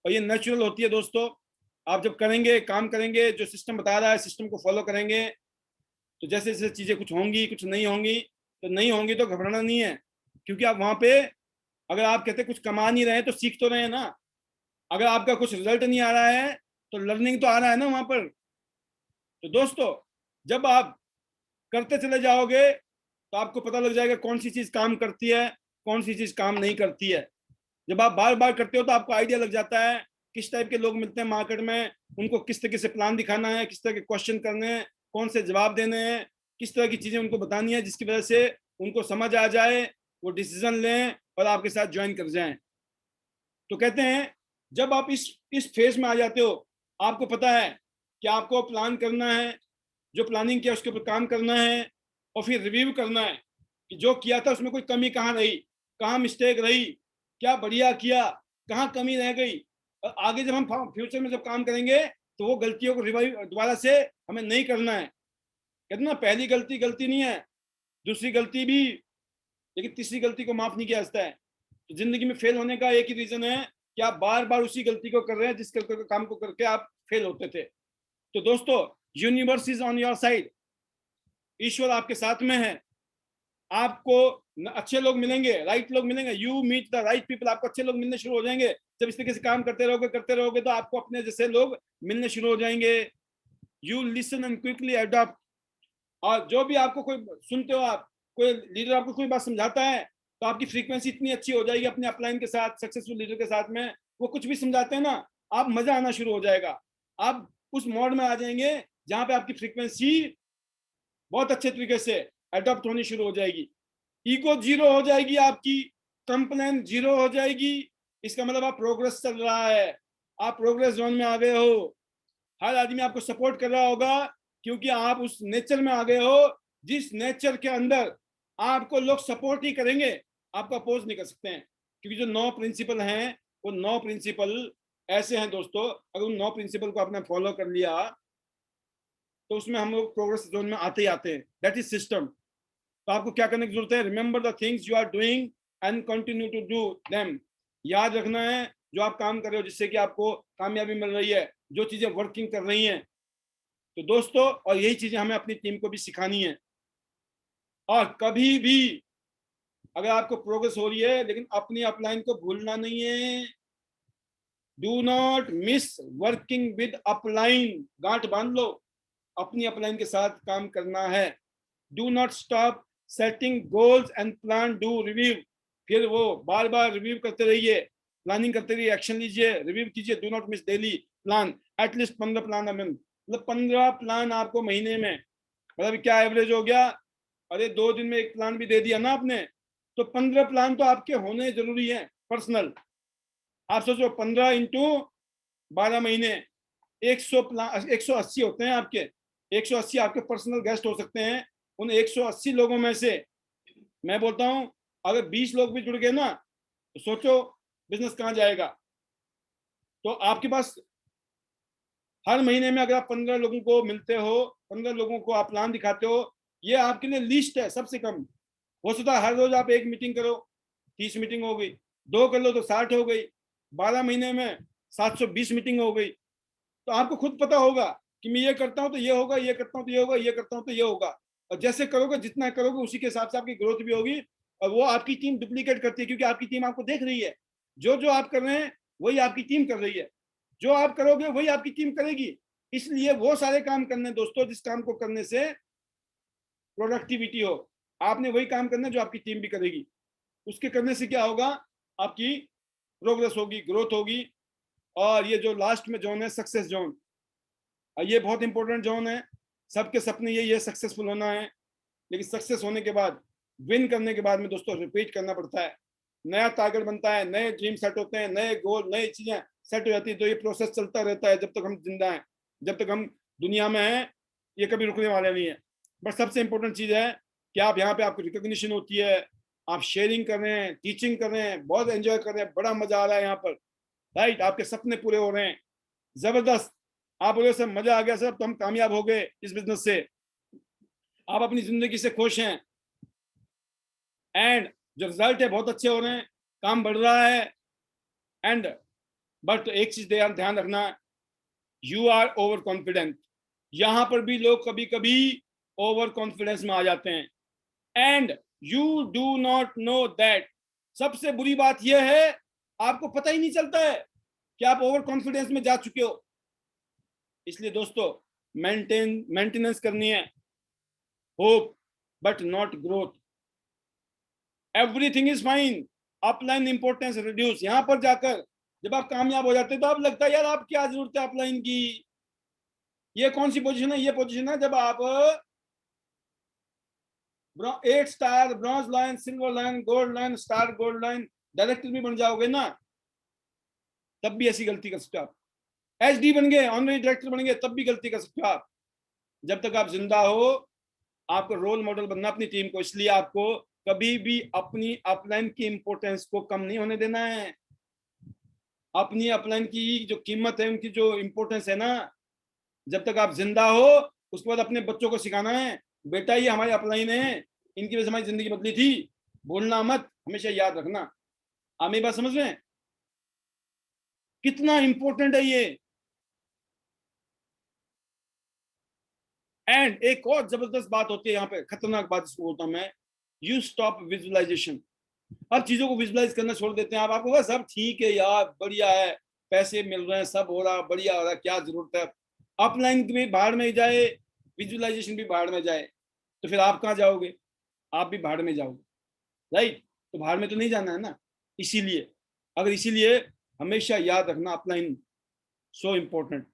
Speaker 1: और ये नेचुरल होती है दोस्तों। आप जब करेंगे, काम करेंगे, जो सिस्टम बता रहा है सिस्टम को फॉलो करेंगे, तो जैसे जैसे चीजें कुछ होंगी कुछ नहीं होंगी, तो नहीं होंगी तो घबराना नहीं है, क्योंकि आप वहां पे, अगर आप कहते कुछ कमा नहीं रहे तो सीख तो रहे हैं ना। अगर आपका कुछ रिजल्ट नहीं आ रहा है तो लर्निंग तो आ रहा है ना वहां पर। तो दोस्तों जब आप करते चले जाओगे तो आपको पता लग जाएगा कौन सी चीज काम करती है, कौन सी चीज काम नहीं करती है। जब आप बार बार करते हो तो आपको आइडिया लग जाता है किस टाइप के लोग मिलते हैं मार्केट में, उनको किस तरीके से प्लान दिखाना है, किस तरह के क्वेश्चन करने हैं, कौन से जवाब देने हैं, किस तरह की चीजें उनको बतानी है जिसकी वजह से उनको समझ आ जाए, वो डिसीजन लें और आपके साथ ज्वाइन कर जाएं। तो कहते हैं जब आप इस फेज में आ जाते हो, आपको पता है कि आपको प्लान करना है, जो प्लानिंग किया उसके ऊपर काम करना है, और फिर रिव्यू करना है कि जो किया था उसमें कोई कमी कहाँ रही, कहाँ मिस्टेक रही, क्या बढ़िया किया, कहाँ कमी रह गई। और आगे जब हम फ्यूचर में जब काम करेंगे तो वो गलतियों को रिवाइव दोबारा से हमें नहीं करना है। कहते ना पहली गलती गलती नहीं है, दूसरी गलती भी, लेकिन तीसरी गलती को माफ नहीं किया जाता है। तो जिंदगी में फेल होने का एक ही रीजन है कि आप बार बार उसी गलती को कर रहे हैं जिस काम को करके आप फेल होते थे। तो दोस्तों universe is on your side, ईश्वर आपके साथ में है, आपको अच्छे लोग मिलेंगे, राइट लोग मिलेंगे, you meet the right people, आपको अच्छे लोग मिलने शुरू हो जाएंगे। जब इस तरीके से काम करते रहोगे तो आपको अपने जैसे लोग मिलने शुरू हो जाएंगे। You listen and quickly adopt, और जो भी आपको कोई सुनते हो, आप कोई लीडर आपको कोई बात समझाता है तो आपकी फ्रीक्वेंसी इतनी अच्छी हो जाएगी अपने अपलाइन के साथ, सक्सेसफुल लीडर के साथ में, वो कुछ भी समझाते हैं ना, आप मजा आना शुरू हो जाएगा, आप उस मोड में आ जाएंगे जहां पे आपकी फ्रीक्वेंसी बहुत अच्छे तरीके से अडॉप्ट होनी शुरू हो जाएगी, ईगो जीरो हो जाएगी, आपकी कंप्लेन जीरो हो जाएगी। इसका मतलब आप प्रोग्रेस चल रहा है, आप प्रोग्रेस जोन में आ गए हो, हर आदमी आपको सपोर्ट कर रहा होगा क्योंकि आप उस नेचर में आ गए हो जिस नेचर के अंदर आपको लोग सपोर्ट ही करेंगे, आपको अपोज नहीं कर सकते हैं। क्योंकि जो 9 प्रिंसिपल हैं वो 9 प्रिंसिपल ऐसे हैं दोस्तों, अगर उन 9 प्रिंसिपल को आपने फॉलो कर लिया तो उसमें हम लोग प्रोग्रेस जोन में आते ही आते हैं। That is system. तो आपको क्या करने की जरूरत है? Remember the things you are doing and continue to do them. याद रखना है जो आप काम कर रहे हो जिससे कि आपको कामयाबी मिल रही है, जो चीजें वर्किंग कर रही हैं। तो दोस्तों, और यही चीजें हमें अपनी टीम को भी सिखानी है। और कभी भी अगर आपको प्रोग्रेस हो रही है लेकिन अपनी अपलाइन को भूलना नहीं है। Do not miss working with upline. गांठ बांध लो, अपनी अपलाइन के साथ काम करना है। Do not stop setting goals and plan, do review. फिर वो बार बार रिव्यू करते रहिए, प्लानिंग करते रहिए, एक्शन लीजिए, रिव्यू कीजिए। Do not miss daily plan, at least 15 plan a month. मतलब 15 प्लान आपको महीने में, मतलब क्या एवरेज हो गया? अरे 2 दिन में एक प्लान भी दे दिया ना आपने, तो 15 प्लान तो आपके होने जरूरी है पर्सनल। आप सोचो 15 इंटू 12 महीने, 100 प्लान, 180 होते हैं आपके। 180 आपके पर्सनल गेस्ट हो सकते हैं। उन 180 लोगों में से मैं बोलता हूं अगर 20 लोग भी जुड़ गए ना, तो सोचो बिजनेस कहां जाएगा। तो आपके पास हर महीने में अगर आप 15 लोगों को मिलते हो, 15 लोगों को आप प्लान दिखाते हो, ये आपके लिए लिस्ट है सबसे कम। हो सकता है हर रोज आप 1 मीटिंग करो, 30 मीटिंग हो गई। 2 कर लो तो 60 हो गई। 12 महीने में 720 मीटिंग हो गई। तो आपको खुद पता होगा कि मैं ये करता हूं तो ये होगा, ये करता हूं तो ये होगा, ये करता हूं तो ये होगा। और जैसे करोगे, जितना करोगे उसी के हिसाब से आपकी ग्रोथ भी होगी। और वो आपकी टीम डुप्लीकेट करती है क्योंकि आपकी टीम आपको देख रही है। जो जो आप कर रहे हैं वही आपकी टीम कर रही है, जो आप करोगे वही आपकी टीम करेगी। इसलिए वो सारे काम करने दोस्तों जिस काम को करने से प्रोडक्टिविटी हो। आपने वही काम करना है जो आपकी टीम भी करेगी। उसके करने से क्या होगा? आपकी प्रोग्रेस होगी, ग्रोथ होगी। और ये जो लास्ट में जोन है, सक्सेस जोन, ये बहुत इंपॉर्टेंट जोन है। सबके सपने यही है, सक्सेसफुल होना है। लेकिन सक्सेस होने के बाद, विन करने के बाद में दोस्तों रिपीट करना पड़ता है। नया टारगेट बनता है, नए ड्रीम सेट होते हैं, नए गोल, नई चीजें सेट हो जाती है। तो ये प्रोसेस चलता रहता है जब तक हम जिंदा हैं, जब तक हम दुनिया में हैं, ये कभी रुकने वाले नहीं है। बट सबसे इंपॉर्टेंट चीज है कि आप यहाँ पे आपको रिकॉग्निशन होती है, आप शेयरिंग कर रहे हैं, टीचिंग कर रहे हैं, बहुत एंजॉय कर रहे हैं, बड़ा मजा आ रहा है यहाँ पर। राइट, आपके सपने पूरे हो रहे हैं, जबरदस्त। आप बोले सर मजा आ गया सर, तो हम कामयाब हो गए इस बिजनेस से, आप अपनी जिंदगी से खुश हैं, एंड जो रिजल्ट है बहुत अच्छे हो रहे हैं, काम बढ़ रहा है। एंड बट एक चीज ध्यान रखना, यू आर ओवर कॉन्फिडेंट। यहां पर भी लोग कभी कभी ओवर कॉन्फिडेंस में आ जाते हैं, and you do not know that. सबसे बुरी बात यह है आपको पता ही नहीं चलता है कि आप ओवर कॉन्फिडेंस में जा चुके हो। इसलिए दोस्तों मेंटेनेंस करनी है, hope but not growth. Everything is fine, upline importance reduce. यहां पर जाकर जब आप कामयाब हो जाते हैं तो आप लगता है यार आप क्या जरूरत है अपलाइन की। ये कौन सी पोजीशन है? ये पोजीशन है जब आप 8 star, bronze line, silver line, gold line, star gold line director भी बन जाओगे ना, तब भी ऐसी गलती कर सकते हो आप। एचडी बन गए, ऑनरेरी डायरेक्टर बन गए, तब भी गलती कर सकते हो आप। जब तक आप जिंदा हो, आपको रोल मॉडल बनना अपनी टीम को। इसलिए आपको कभी भी अपनी अपलाइन की इंपोर्टेंस को कम नहीं होने देना है। अपनी अपलाइन की जो कीमत है, उनकी जो इंपोर्टेंस है ना, जब तक आप जिंदा हो, उसके बाद अपने बच्चों को सिखाना है, बेटा ये हमारी अपलाइन है, इनकी वजह से हमारी जिंदगी बदली थी, भूलना मत, हमेशा याद रखना। आप मेरी बात समझ रहे हैं? कितना इंपॉर्टेंट है ये। एंड एक और जबरदस्त बात होती है यहाँ पे, खतरनाक बात इसको बोलता हूं मैं, यू स्टॉप विजुअलाइजेशन। अब चीजों को विजुअलाइज करना छोड़ देते हैं आप। आपको बस सब ठीक है यार, बढ़िया है, पैसे मिल रहे हैं, सब हो रहा, बढ़िया हो रहा, क्या जरूरत है। अपलाइन भी बाहर में जाए, विजुअलाइजेशन भी बाहर में जाए, तो फिर आप कहाँ जाओगे? आप भी बाहर में जाओगे, राइट? तो बाहर में तो नहीं जाना है ना। इसीलिए, अगर इसीलिए हमेशा याद रखना, अपलाइन सो इम्पोर्टेंट।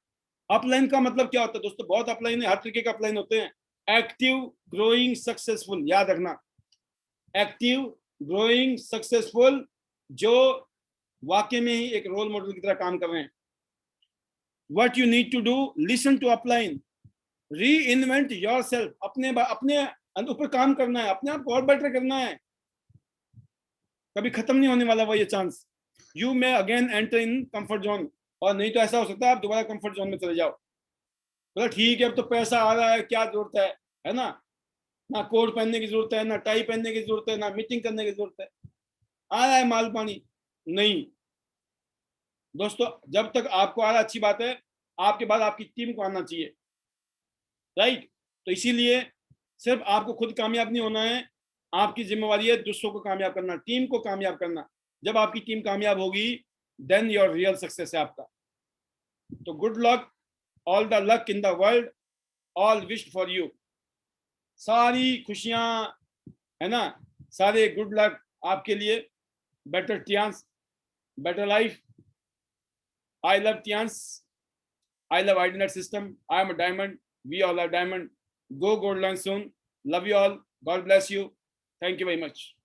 Speaker 1: अपलाइन का मतलब क्या होता है दोस्तों? बहुत अपलाइन है, हर तरीके का अपलाइन होते हैं। एक्टिव, ग्रोइंग, सक्सेसफुल, याद रखना। एक्टिव, ग्रोइंग, सक्सेसफुल, जो वाकई में ही एक रोल मॉडल की तरह काम कर रहे हैं। What you need to do, listen to upline, reinvent yourself, अपने ऊपर काम करना है, अपने आप को और बेटर करना है। कभी खत्म नहीं होने वाला वो ये chance. You may again enter in comfort zone, और नहीं तो ऐसा हो सकता है आप दोबारा कंफर्ट जोन में चले जाओ। मतलब ठीक है, अब तो पैसा आ रहा है, क्या जरूरत है ना? ना कोट पहनने की जरूरत है, ना टाई पहनने की जरूरत है, ना मीटिंग करने की जरूरत है, आ रहा है माल पानी। नहीं दोस्तों, जब तक आपको आ रहा अच्छी बात है, आपके बाद आपकी टीम को आना चाहिए, राइट? तो इसीलिए सिर्फ आपको खुद कामयाब नहीं होना है, आपकी जिम्मेवारी है दूसरों को कामयाब करना, टीम को कामयाब करना। जब आपकी टीम कामयाब होगी, देन योर रियल सक्सेस है आपका। तो good luck, all the luck in the world, all wish for you. सारी खुशियां, है ना, सारे गुड लक आपके लिए। Better chance, better life. I love Tians. I love IDNet system. I am a diamond. We all are diamond. Go gold line soon. Love you all. God bless you. Thank you very much.